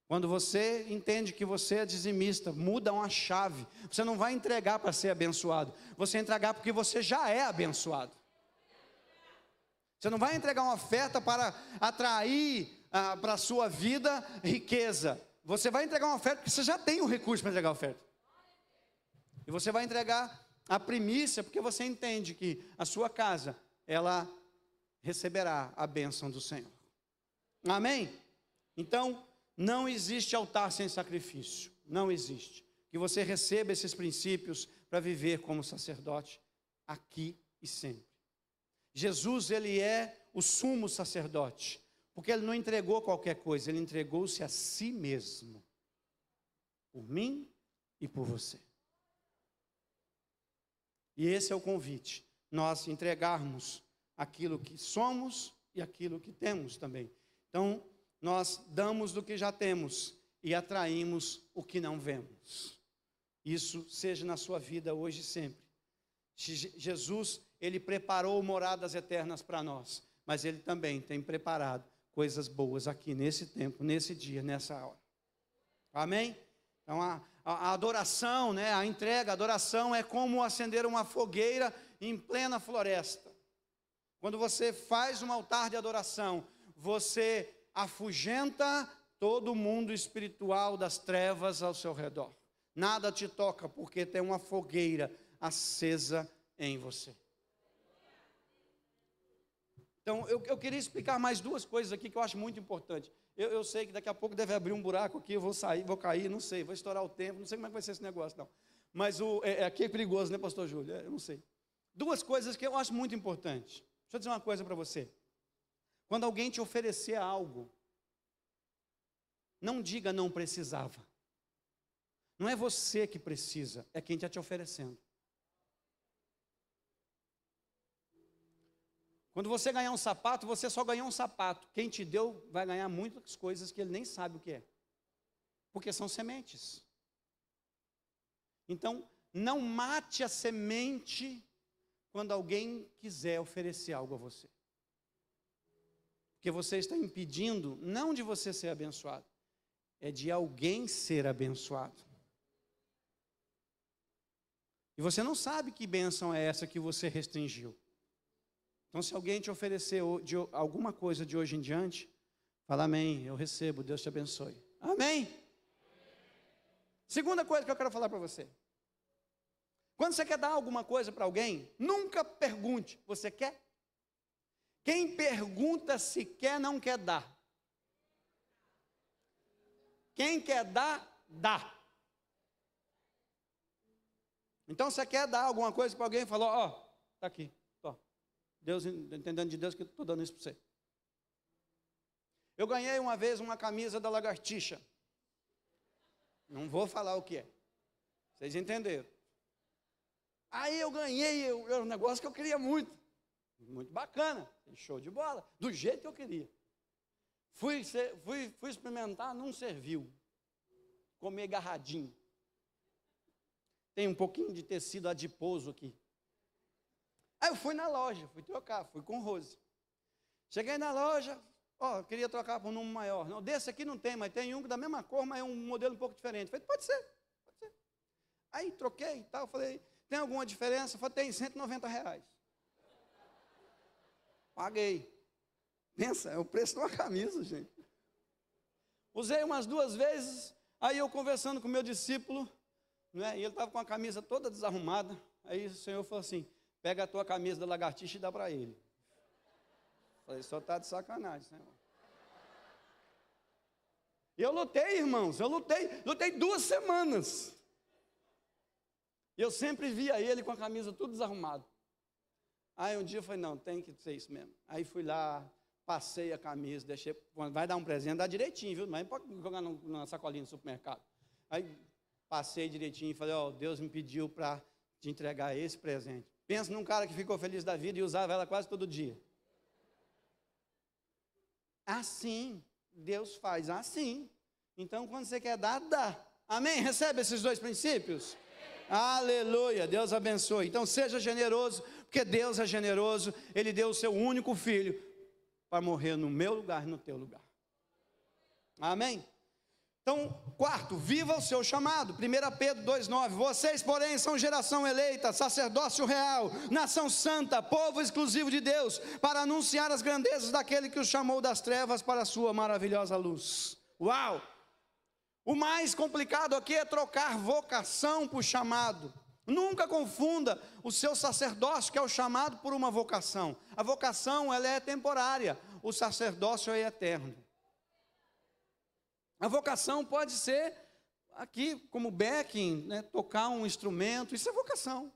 Quando você entende que você é dizimista, muda uma chave. Você não vai entregar para ser abençoado. Você vai entregar porque você já é abençoado. Você não vai entregar uma oferta para atrair para a sua vida riqueza. Você vai entregar uma oferta porque você já tem o recurso para entregar a oferta. E você vai entregar a primícia porque você entende que a sua casa, ela receberá a bênção do Senhor. Amém? Então, não existe altar sem sacrifício. Não existe. Que você receba esses princípios para viver como sacerdote aqui e sempre. Jesus, ele é o sumo sacerdote. Porque ele não entregou qualquer coisa, ele entregou-se a si mesmo. Por mim e por você. E esse é o convite. Nós entregarmos aquilo que somos e aquilo que temos também. Então, nós damos do que já temos e atraímos o que não vemos. Isso seja na sua vida hoje e sempre. Jesus, ele preparou moradas eternas para nós, mas ele também tem preparado coisas boas aqui nesse tempo, nesse dia, nessa hora. Amém? Então, a adoração, né, a entrega, a adoração é como acender uma fogueira em plena floresta. Quando você faz um altar de adoração, você afugenta todo o mundo espiritual das trevas ao seu redor. Nada te toca, porque tem uma fogueira acesa em você. Então, eu queria explicar mais duas coisas aqui que eu acho muito importante. Eu sei que daqui a pouco deve abrir um buraco aqui, eu vou sair, vou cair, não sei, vou estourar o tempo, não sei como é que vai ser esse negócio, não. Mas aqui é perigoso, né, pastor Júlio? Eu não sei. Duas coisas que eu acho muito importantes. Deixa eu dizer uma coisa para você. Quando alguém te oferecer algo, não diga não precisava. Não é você que precisa, é quem está te oferecendo. Quando você ganhar um sapato, você só ganhou um sapato. Quem te deu vai ganhar muitas coisas que ele nem sabe o que é. Porque são sementes. Então, não mate a semente quando alguém quiser oferecer algo a você. Porque você está impedindo, não de você ser abençoado, é de alguém ser abençoado. E você não sabe que bênção é essa que você restringiu. Então, se alguém te oferecer alguma coisa de hoje em diante, fala amém, eu recebo, Deus te abençoe. Amém? Segunda coisa que eu quero falar para você. Quando você quer dar alguma coisa para alguém, nunca pergunte, você quer? Quem pergunta se quer, não quer dar. Quem quer dar, dá. Então, você quer dar alguma coisa para alguém e falou, ó, está aqui. Deus, entendendo de Deus que eu estou dando isso para você. Eu ganhei uma vez uma camisa da Lagartixa. Não vou falar o que é. Vocês entenderam. Aí eu ganhei, era um negócio que eu queria muito. Muito bacana, show de bola, do jeito que eu queria. Fui experimentar, não serviu. Comer agarradinho. Tem um pouquinho de tecido adiposo aqui. Aí eu fui na loja, fui trocar, fui com Rose. Cheguei na loja, ó, queria trocar por um número maior. Não, desse aqui não tem, mas tem um da mesma cor, mas é um modelo um pouco diferente. Falei, pode ser, pode ser. Aí troquei e tal, falei, tem alguma diferença? Falei, tem R$190. Paguei. Pensa, é o preço de uma camisa, gente. Usei umas 2 vezes, aí eu conversando com o meu discípulo, né, e ele estava com a camisa toda desarrumada. Aí o Senhor falou assim, pega a tua camisa da lagartixa e dá para ele. Falei, só está de sacanagem, Senhor. E eu lutei, irmãos, lutei 2 semanas. E eu sempre via ele com a camisa tudo desarrumado. Aí um dia eu falei, não, tem que ser isso mesmo. Aí fui lá, passei a camisa, deixei, vai dar um presente, dá direitinho, viu? Mas pode jogar na sacolinha do supermercado. Aí passei direitinho e falei, Deus me pediu para te entregar esse presente. Pensa num cara que ficou feliz da vida e usava ela quase todo dia. Assim, Deus faz assim. Então, quando você quer dar, dá. Amém? Recebe esses 2 princípios? Aleluia, Deus abençoe. Então seja generoso, porque Deus é generoso. Ele deu o seu único filho para morrer no meu lugar e no teu lugar. Amém? Então, 4, viva o seu chamado. 1 Pedro 2,9. Vocês, porém, são geração eleita, sacerdócio real, nação santa, povo exclusivo de Deus, para anunciar as grandezas daquele que os chamou das trevas para a sua maravilhosa luz. Uau! O mais complicado aqui é trocar vocação por chamado. Nunca confunda o seu sacerdócio, que é o chamado, por uma vocação. A vocação, ela é temporária, o sacerdócio é eterno. A vocação pode ser, aqui como backing, né, tocar um instrumento, isso é vocação.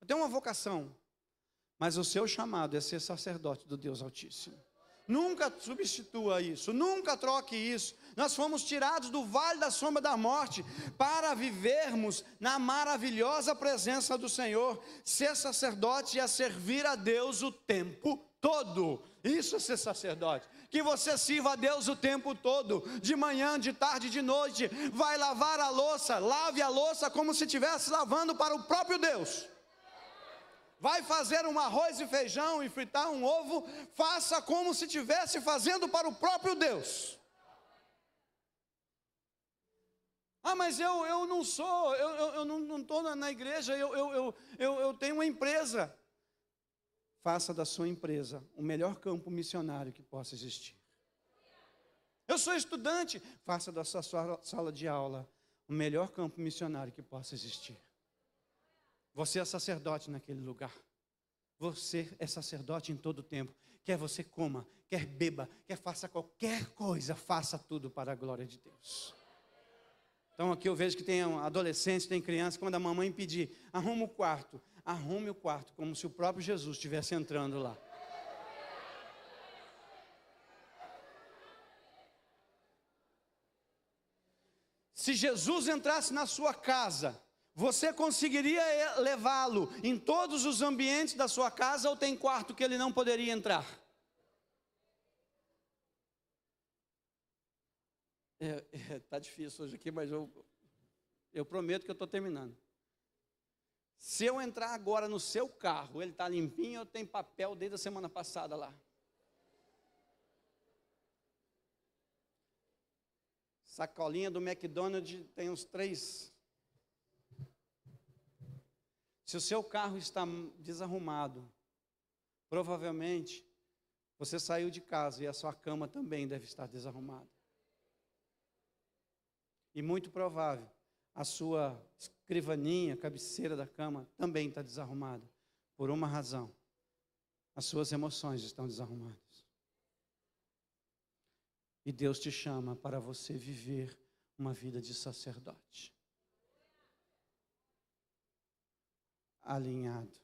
Eu tenho uma vocação, mas o seu chamado é ser sacerdote do Deus Altíssimo. Nunca substitua isso, nunca troque isso. Nós fomos tirados do vale da sombra da morte para vivermos na maravilhosa presença do Senhor. Ser sacerdote é servir a Deus o tempo todo. Isso é ser sacerdote. Que você sirva a Deus o tempo todo, de manhã, de tarde, de noite. Vai lavar a louça, lave a louça como se estivesse lavando para o próprio Deus. Vai fazer um arroz e feijão e fritar um ovo, faça como se estivesse fazendo para o próprio Deus. Ah, mas eu não sou, eu não estou na igreja, eu tenho uma empresa. Faça da sua empresa o melhor campo missionário que possa existir. Eu sou estudante, faça da sua sala de aula o melhor campo missionário que possa existir. Você é sacerdote naquele lugar. Você é sacerdote em todo o tempo. Quer você coma, quer beba, quer faça qualquer coisa, faça tudo para a glória de Deus. Então aqui eu vejo que tem adolescentes, tem crianças, quando a mamãe pedir, arrume o quarto, como se o próprio Jesus estivesse entrando lá. Se Jesus entrasse na sua casa, você conseguiria levá-lo em todos os ambientes da sua casa, ou tem quarto que ele não poderia entrar? Tá difícil hoje aqui, mas eu prometo que eu estou terminando. Se eu entrar agora no seu carro, ele está limpinho ou tem papel desde a semana passada lá? Sacolinha do McDonald's tem uns 3. Se o seu carro está desarrumado, provavelmente você saiu de casa e a sua cama também deve estar desarrumada. E muito provável, a sua escrivaninha, cabeceira da cama, também está desarrumada. Por uma razão, as suas emoções estão desarrumadas. E Deus te chama para você viver uma vida de sacerdote. Alinhado.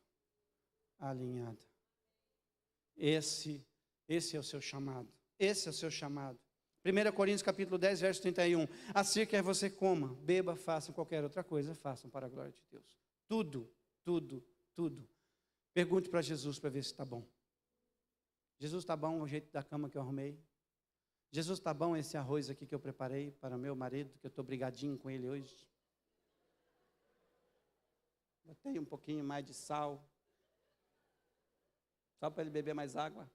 Esse é o seu chamado. Esse é o seu chamado. 1 Coríntios capítulo 10, verso 31. Assim quer você coma, beba, faça qualquer outra coisa, façam para a glória de Deus. Tudo. Pergunte para Jesus para ver se está bom. Jesus, está bom o jeito da cama que eu arrumei? Jesus, está bom esse arroz aqui que eu preparei para meu marido, que eu estou brigadinho com ele hoje? Botei um pouquinho mais de sal, só para ele beber mais água.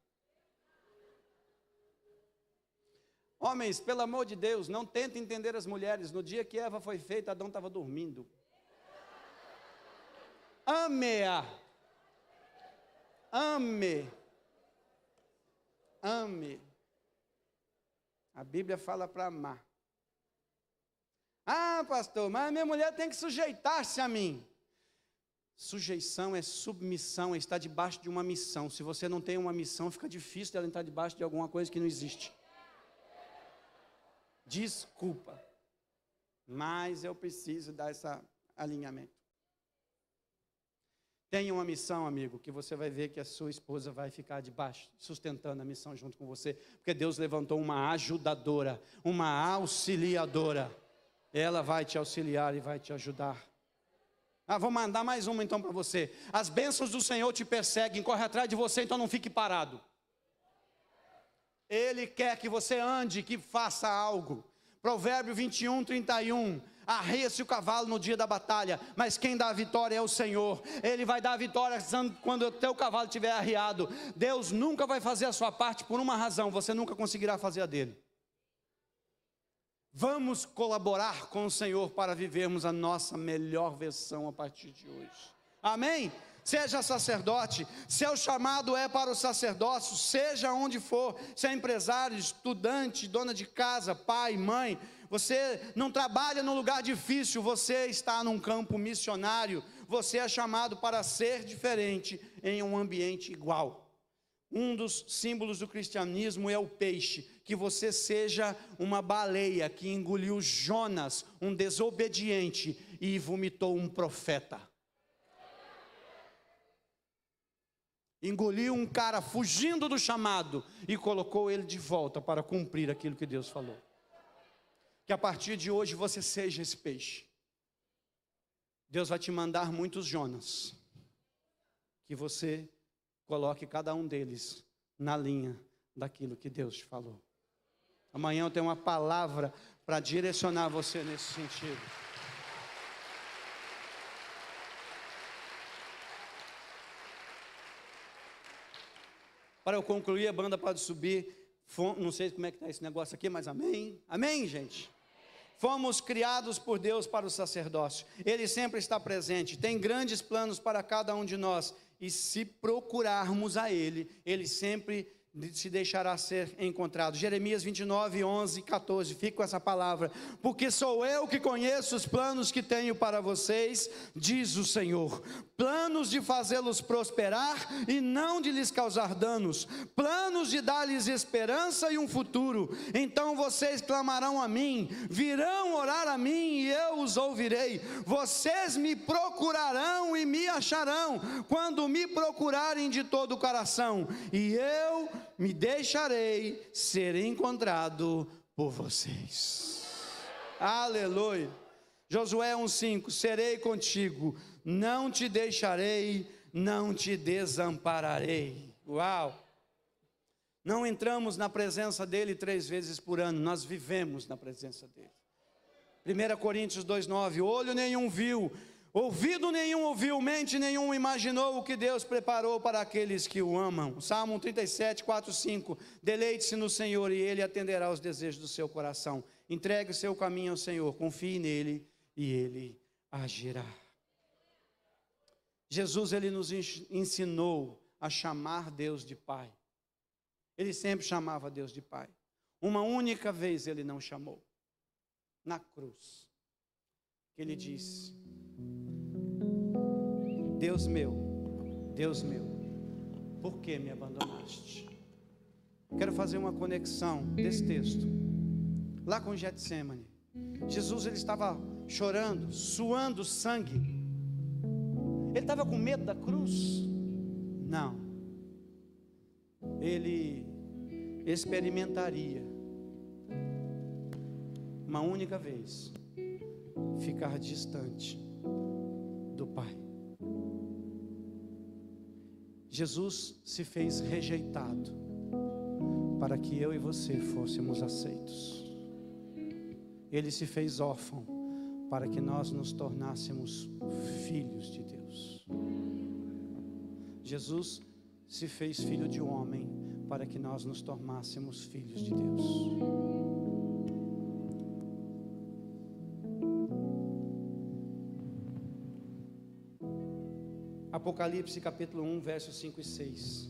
Homens, pelo amor de Deus, não tentem entender as mulheres. No dia que Eva foi feita, Adão estava dormindo. Ame-a. Ame. A Bíblia fala para amar. Ah, pastor, mas a minha mulher tem que sujeitar-se a mim. Sujeição é submissão, é estar debaixo de uma missão. Se você não tem uma missão, fica difícil dela entrar debaixo de alguma coisa que não existe. Desculpa, mas eu preciso dar esse alinhamento. Tenha uma missão, amigo, que você vai ver que a sua esposa vai ficar debaixo, sustentando a missão junto com você, porque Deus levantou uma ajudadora, uma auxiliadora. Ela vai te auxiliar e vai te ajudar. Vou mandar mais uma então para você. As bênçãos do Senhor te perseguem, corre atrás de você, então não fique parado. Ele quer que você ande, que faça algo. Provérbio 21, 31. Arreia-se o cavalo no dia da batalha, mas quem dá a vitória é o Senhor. Ele vai dar a vitória quando o teu cavalo estiver arriado. Deus nunca vai fazer a sua parte por uma razão, você nunca conseguirá fazer a dele. Vamos colaborar com o Senhor para vivermos a nossa melhor versão a partir de hoje. Amém? Seja sacerdote, seu chamado é para o sacerdócio, seja onde for, se é empresário, estudante, dona de casa, pai, mãe. Você não trabalha num lugar difícil, você está num campo missionário, você é chamado para ser diferente em um ambiente igual. Um dos símbolos do cristianismo é o peixe, que você seja uma baleia que engoliu Jonas, um desobediente, e vomitou um profeta. Engoliu um cara fugindo do chamado e colocou ele de volta para cumprir aquilo que Deus falou. Que a partir de hoje você seja esse peixe. Deus vai te mandar muitos Jonas, que você coloque cada um deles na linha daquilo que Deus te falou. Amanhã eu tenho uma palavra para direcionar você nesse sentido. Para eu concluir, a banda pode subir. Não sei como é que está esse negócio aqui, mas amém. Amém, gente? Fomos criados por Deus para o sacerdócio. Ele sempre está presente, tem grandes planos para cada um de nós. E se procurarmos a Ele, Ele sempre se deixará ser encontrado. Jeremias 29, 11, 14, fica com essa palavra. Porque sou eu que conheço os planos que tenho para vocês, diz o Senhor. Planos de fazê-los prosperar e não de lhes causar danos. Planos de dar-lhes esperança e um futuro. Então vocês clamarão a mim, virão orar a mim e eu os ouvirei. Vocês me procurarão e me acharão, quando me procurarem de todo o coração. E eu me deixarei ser encontrado por vocês. Aleluia. Josué 1:5, serei contigo, não te deixarei, não te desampararei. Uau! Não entramos na presença dele 3 vezes por ano, nós vivemos na presença dele. 1 Coríntios 2:9, olho nenhum viu, ouvido nenhum ouviu, mente nenhum imaginou o que Deus preparou para aqueles que o amam. Salmo 37, 4, 5, deleite-se no Senhor e Ele atenderá aos desejos do seu coração. Entregue o seu caminho ao Senhor, confie nele e Ele agirá. Jesus, Ele nos ensinou a chamar Deus de Pai. Ele sempre chamava Deus de Pai. Uma única vez Ele não chamou, na cruz, que Ele disse: Deus meu, por que me abandonaste? Quero fazer uma conexão desse texto, lá com Getsêmani. Jesus, ele estava chorando, suando sangue. Ele estava com medo da cruz? Não. Ele experimentaria, uma única vez, ficar distante do Pai. Jesus se fez rejeitado para que eu e você fôssemos aceitos. Ele se fez órfão para que nós nos tornássemos filhos de Deus. Jesus se fez filho de um homem para que nós nos tornássemos filhos de Deus. Apocalipse capítulo 1, versos 5 e 6.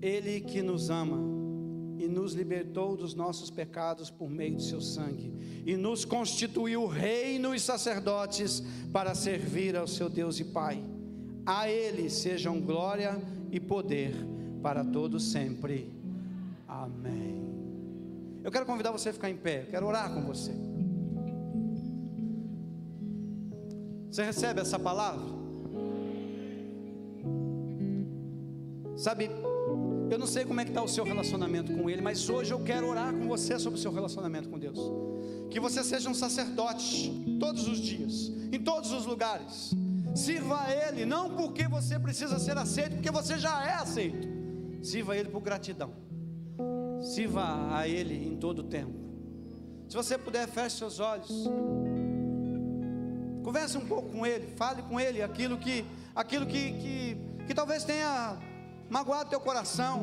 Ele que nos ama e nos libertou dos nossos pecados por meio de seu sangue, e nos constituiu reino e sacerdotes para servir ao seu Deus e Pai. A Ele sejam glória e poder para todos sempre. Amém. Eu quero convidar você a ficar em pé, eu quero orar com você. Você recebe essa palavra? Sabe, eu não sei como é que está o seu relacionamento com Ele, mas hoje eu quero orar com você sobre o seu relacionamento com Deus. Que você seja um sacerdote todos os dias, em todos os lugares. Sirva a Ele, não porque você precisa ser aceito, porque você já é aceito. Sirva a Ele por gratidão. Sirva a Ele em todo o tempo. Se você puder, feche seus olhos. Converse um pouco com Ele, fale com Ele aquilo que talvez tenha magoado teu coração.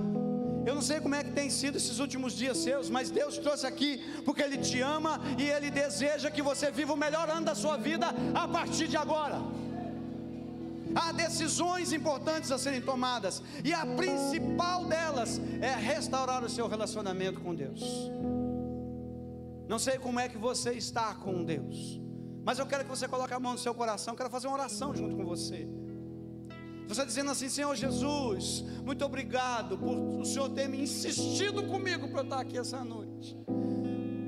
Eu não sei como é que tem sido esses últimos dias seus, mas Deus trouxe aqui porque Ele te ama e Ele deseja que você viva o melhor ano da sua vida a partir de agora. Há decisões importantes a serem tomadas, e a principal delas é restaurar o seu relacionamento com Deus. Não sei como é que você está com Deus, mas eu quero que você coloque a mão no seu coração. Eu quero fazer uma oração junto com você. Você dizendo assim: Senhor Jesus, muito obrigado por o Senhor ter me insistido comigo para eu estar aqui essa noite.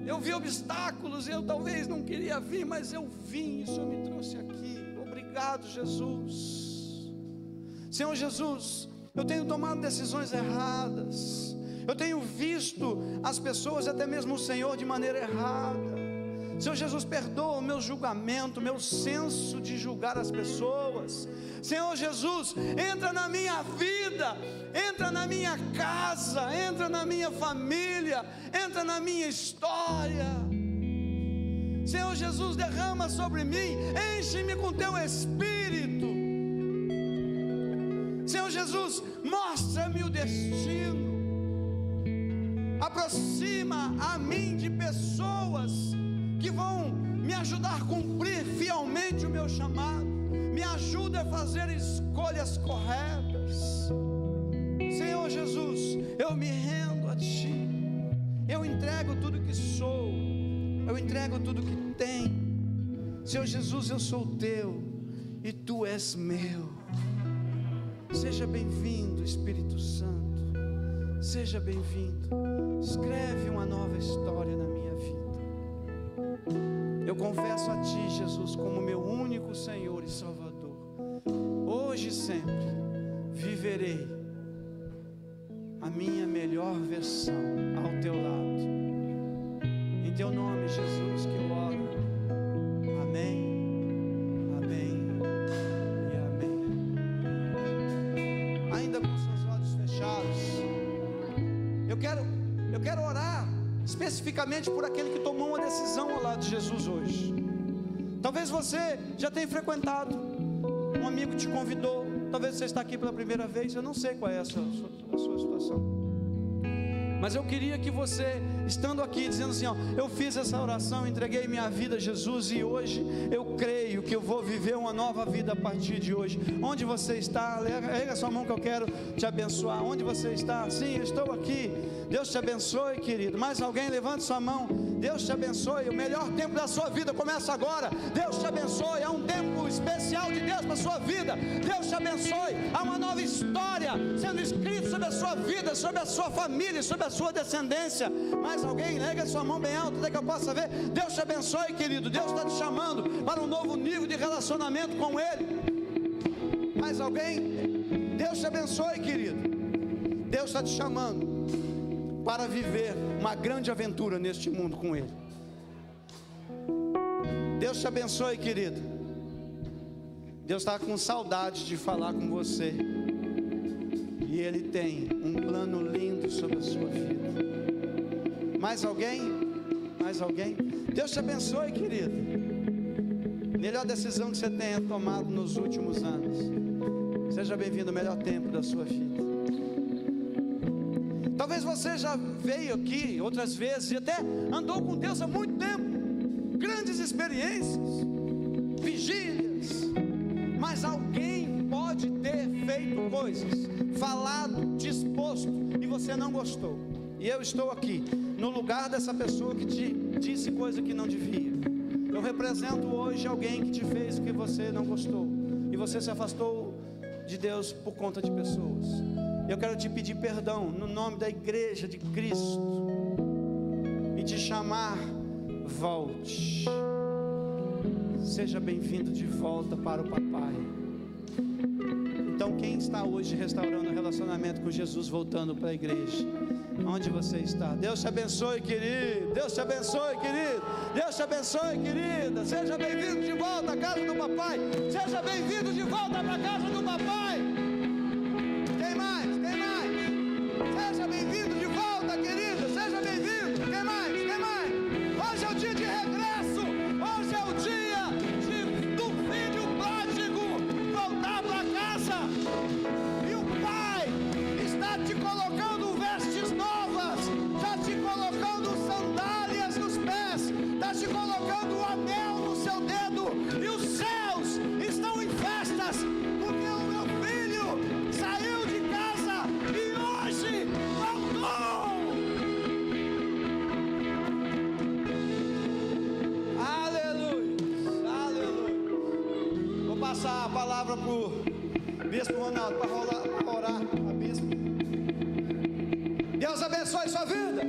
Eu vi obstáculos e eu talvez não queria vir, mas eu vim e o Senhor me trouxe aqui. Obrigado, Jesus. Senhor Jesus, eu tenho tomado decisões erradas, eu tenho visto as pessoas, até mesmo o Senhor, de maneira errada. Senhor Jesus, perdoa o meu julgamento, o meu senso de julgar as pessoas. Senhor Jesus, entra na minha vida, entra na minha casa, entra na minha família, entra na minha história. Senhor Jesus, derrama sobre mim, enche-me com teu Espírito. Senhor Jesus, mostra-me o destino, aproxima a mim de pessoas que vão me ajudar a cumprir fielmente o meu chamado, me ajuda a fazer escolhas corretas. Senhor Jesus, eu me rendo a Ti, eu entrego tudo que sou, eu entrego tudo que tenho. Senhor Jesus, eu sou Teu e Tu és meu. Seja bem-vindo, Espírito Santo, seja bem-vindo. Escreve uma nova história na minha vida. Eu confesso a Ti, Jesus, como meu único Senhor e Salvador. Hoje e sempre viverei a minha melhor versão ao Teu lado. Em Teu nome, Jesus, que eu oro. Amém, amém e amém. Ainda com seus olhos fechados, eu quero orar especificamente por aquele que tomou uma decisão ao lado de Jesus hoje. Talvez você já tenha frequentado, um amigo te convidou, talvez você está aqui pela primeira vez. Eu não sei qual é a sua situação, mas eu queria que você, estando aqui, dizendo assim: ó, eu fiz essa oração, entreguei minha vida a Jesus, e hoje eu creio que eu vou viver uma nova vida a partir de hoje. Onde você está? Erga a sua mão que eu quero te abençoar. Onde você está? Sim, eu estou aqui. Deus te abençoe, querido. Mais alguém? Levante sua mão. Deus te abençoe. O melhor tempo da sua vida começa agora. Deus te abençoe. É um tempo especial de Deus para a sua vida. Deus te abençoe. Há uma nova história sendo escrita sobre a sua vida, sobre a sua família, sobre a sua descendência. Mais alguém? Erga sua mão bem alta até que eu possa ver. Deus te abençoe, querido. Deus está te chamando para um novo nível de relacionamento com Ele. Mais alguém? Deus te abençoe, querido. Deus está te chamando para viver uma grande aventura neste mundo com Ele. Deus te abençoe, querido. Deus está com saudade de falar com você, e Ele tem um plano lindo sobre a sua vida. Mais alguém? Mais alguém? Deus te abençoe, querido. Melhor decisão que você tenha tomado nos últimos anos. Seja bem-vindo ao melhor tempo da sua vida. Talvez você já veio aqui outras vezes e até andou com Deus há muito tempo, grandes experiências, vigílias, mas alguém pode ter feito coisas, falado, disposto, e você não gostou. E eu estou aqui, no lugar dessa pessoa que te disse coisa que não devia. Eu represento hoje alguém que te fez o que você não gostou. E você se afastou de Deus por conta de pessoas. Eu quero te pedir perdão no nome da igreja de Cristo. E te chamar, volte. Seja bem-vindo de volta para o papai. Então quem está hoje restaurando o relacionamento com Jesus, voltando para a igreja? Onde você está? Deus te abençoe, querido. Deus te abençoe, querido. Deus te abençoe, querida. Seja bem-vindo de volta à casa do papai. Seja bem-vindo de volta para a casa do papai. Tem mais, tem mais. Seja bem-vindo de volta, querida. Seja bem-vindo. Tem mais, tem mais. Hoje é o dia de regresso. Hoje é o dia do filho pródigo voltar para casa. E o pai está te colocando vestes novas, está te colocando sandálias nos pés, está te colocando o anel no seu dedo, e os céus estão em festas, porque o meu filho saiu de casa e hoje voltou. Aleluia, aleluia. Vou passar a palavra para o Bispo Ronaldo, para orar a Bispo. Deus abençoe sua vida.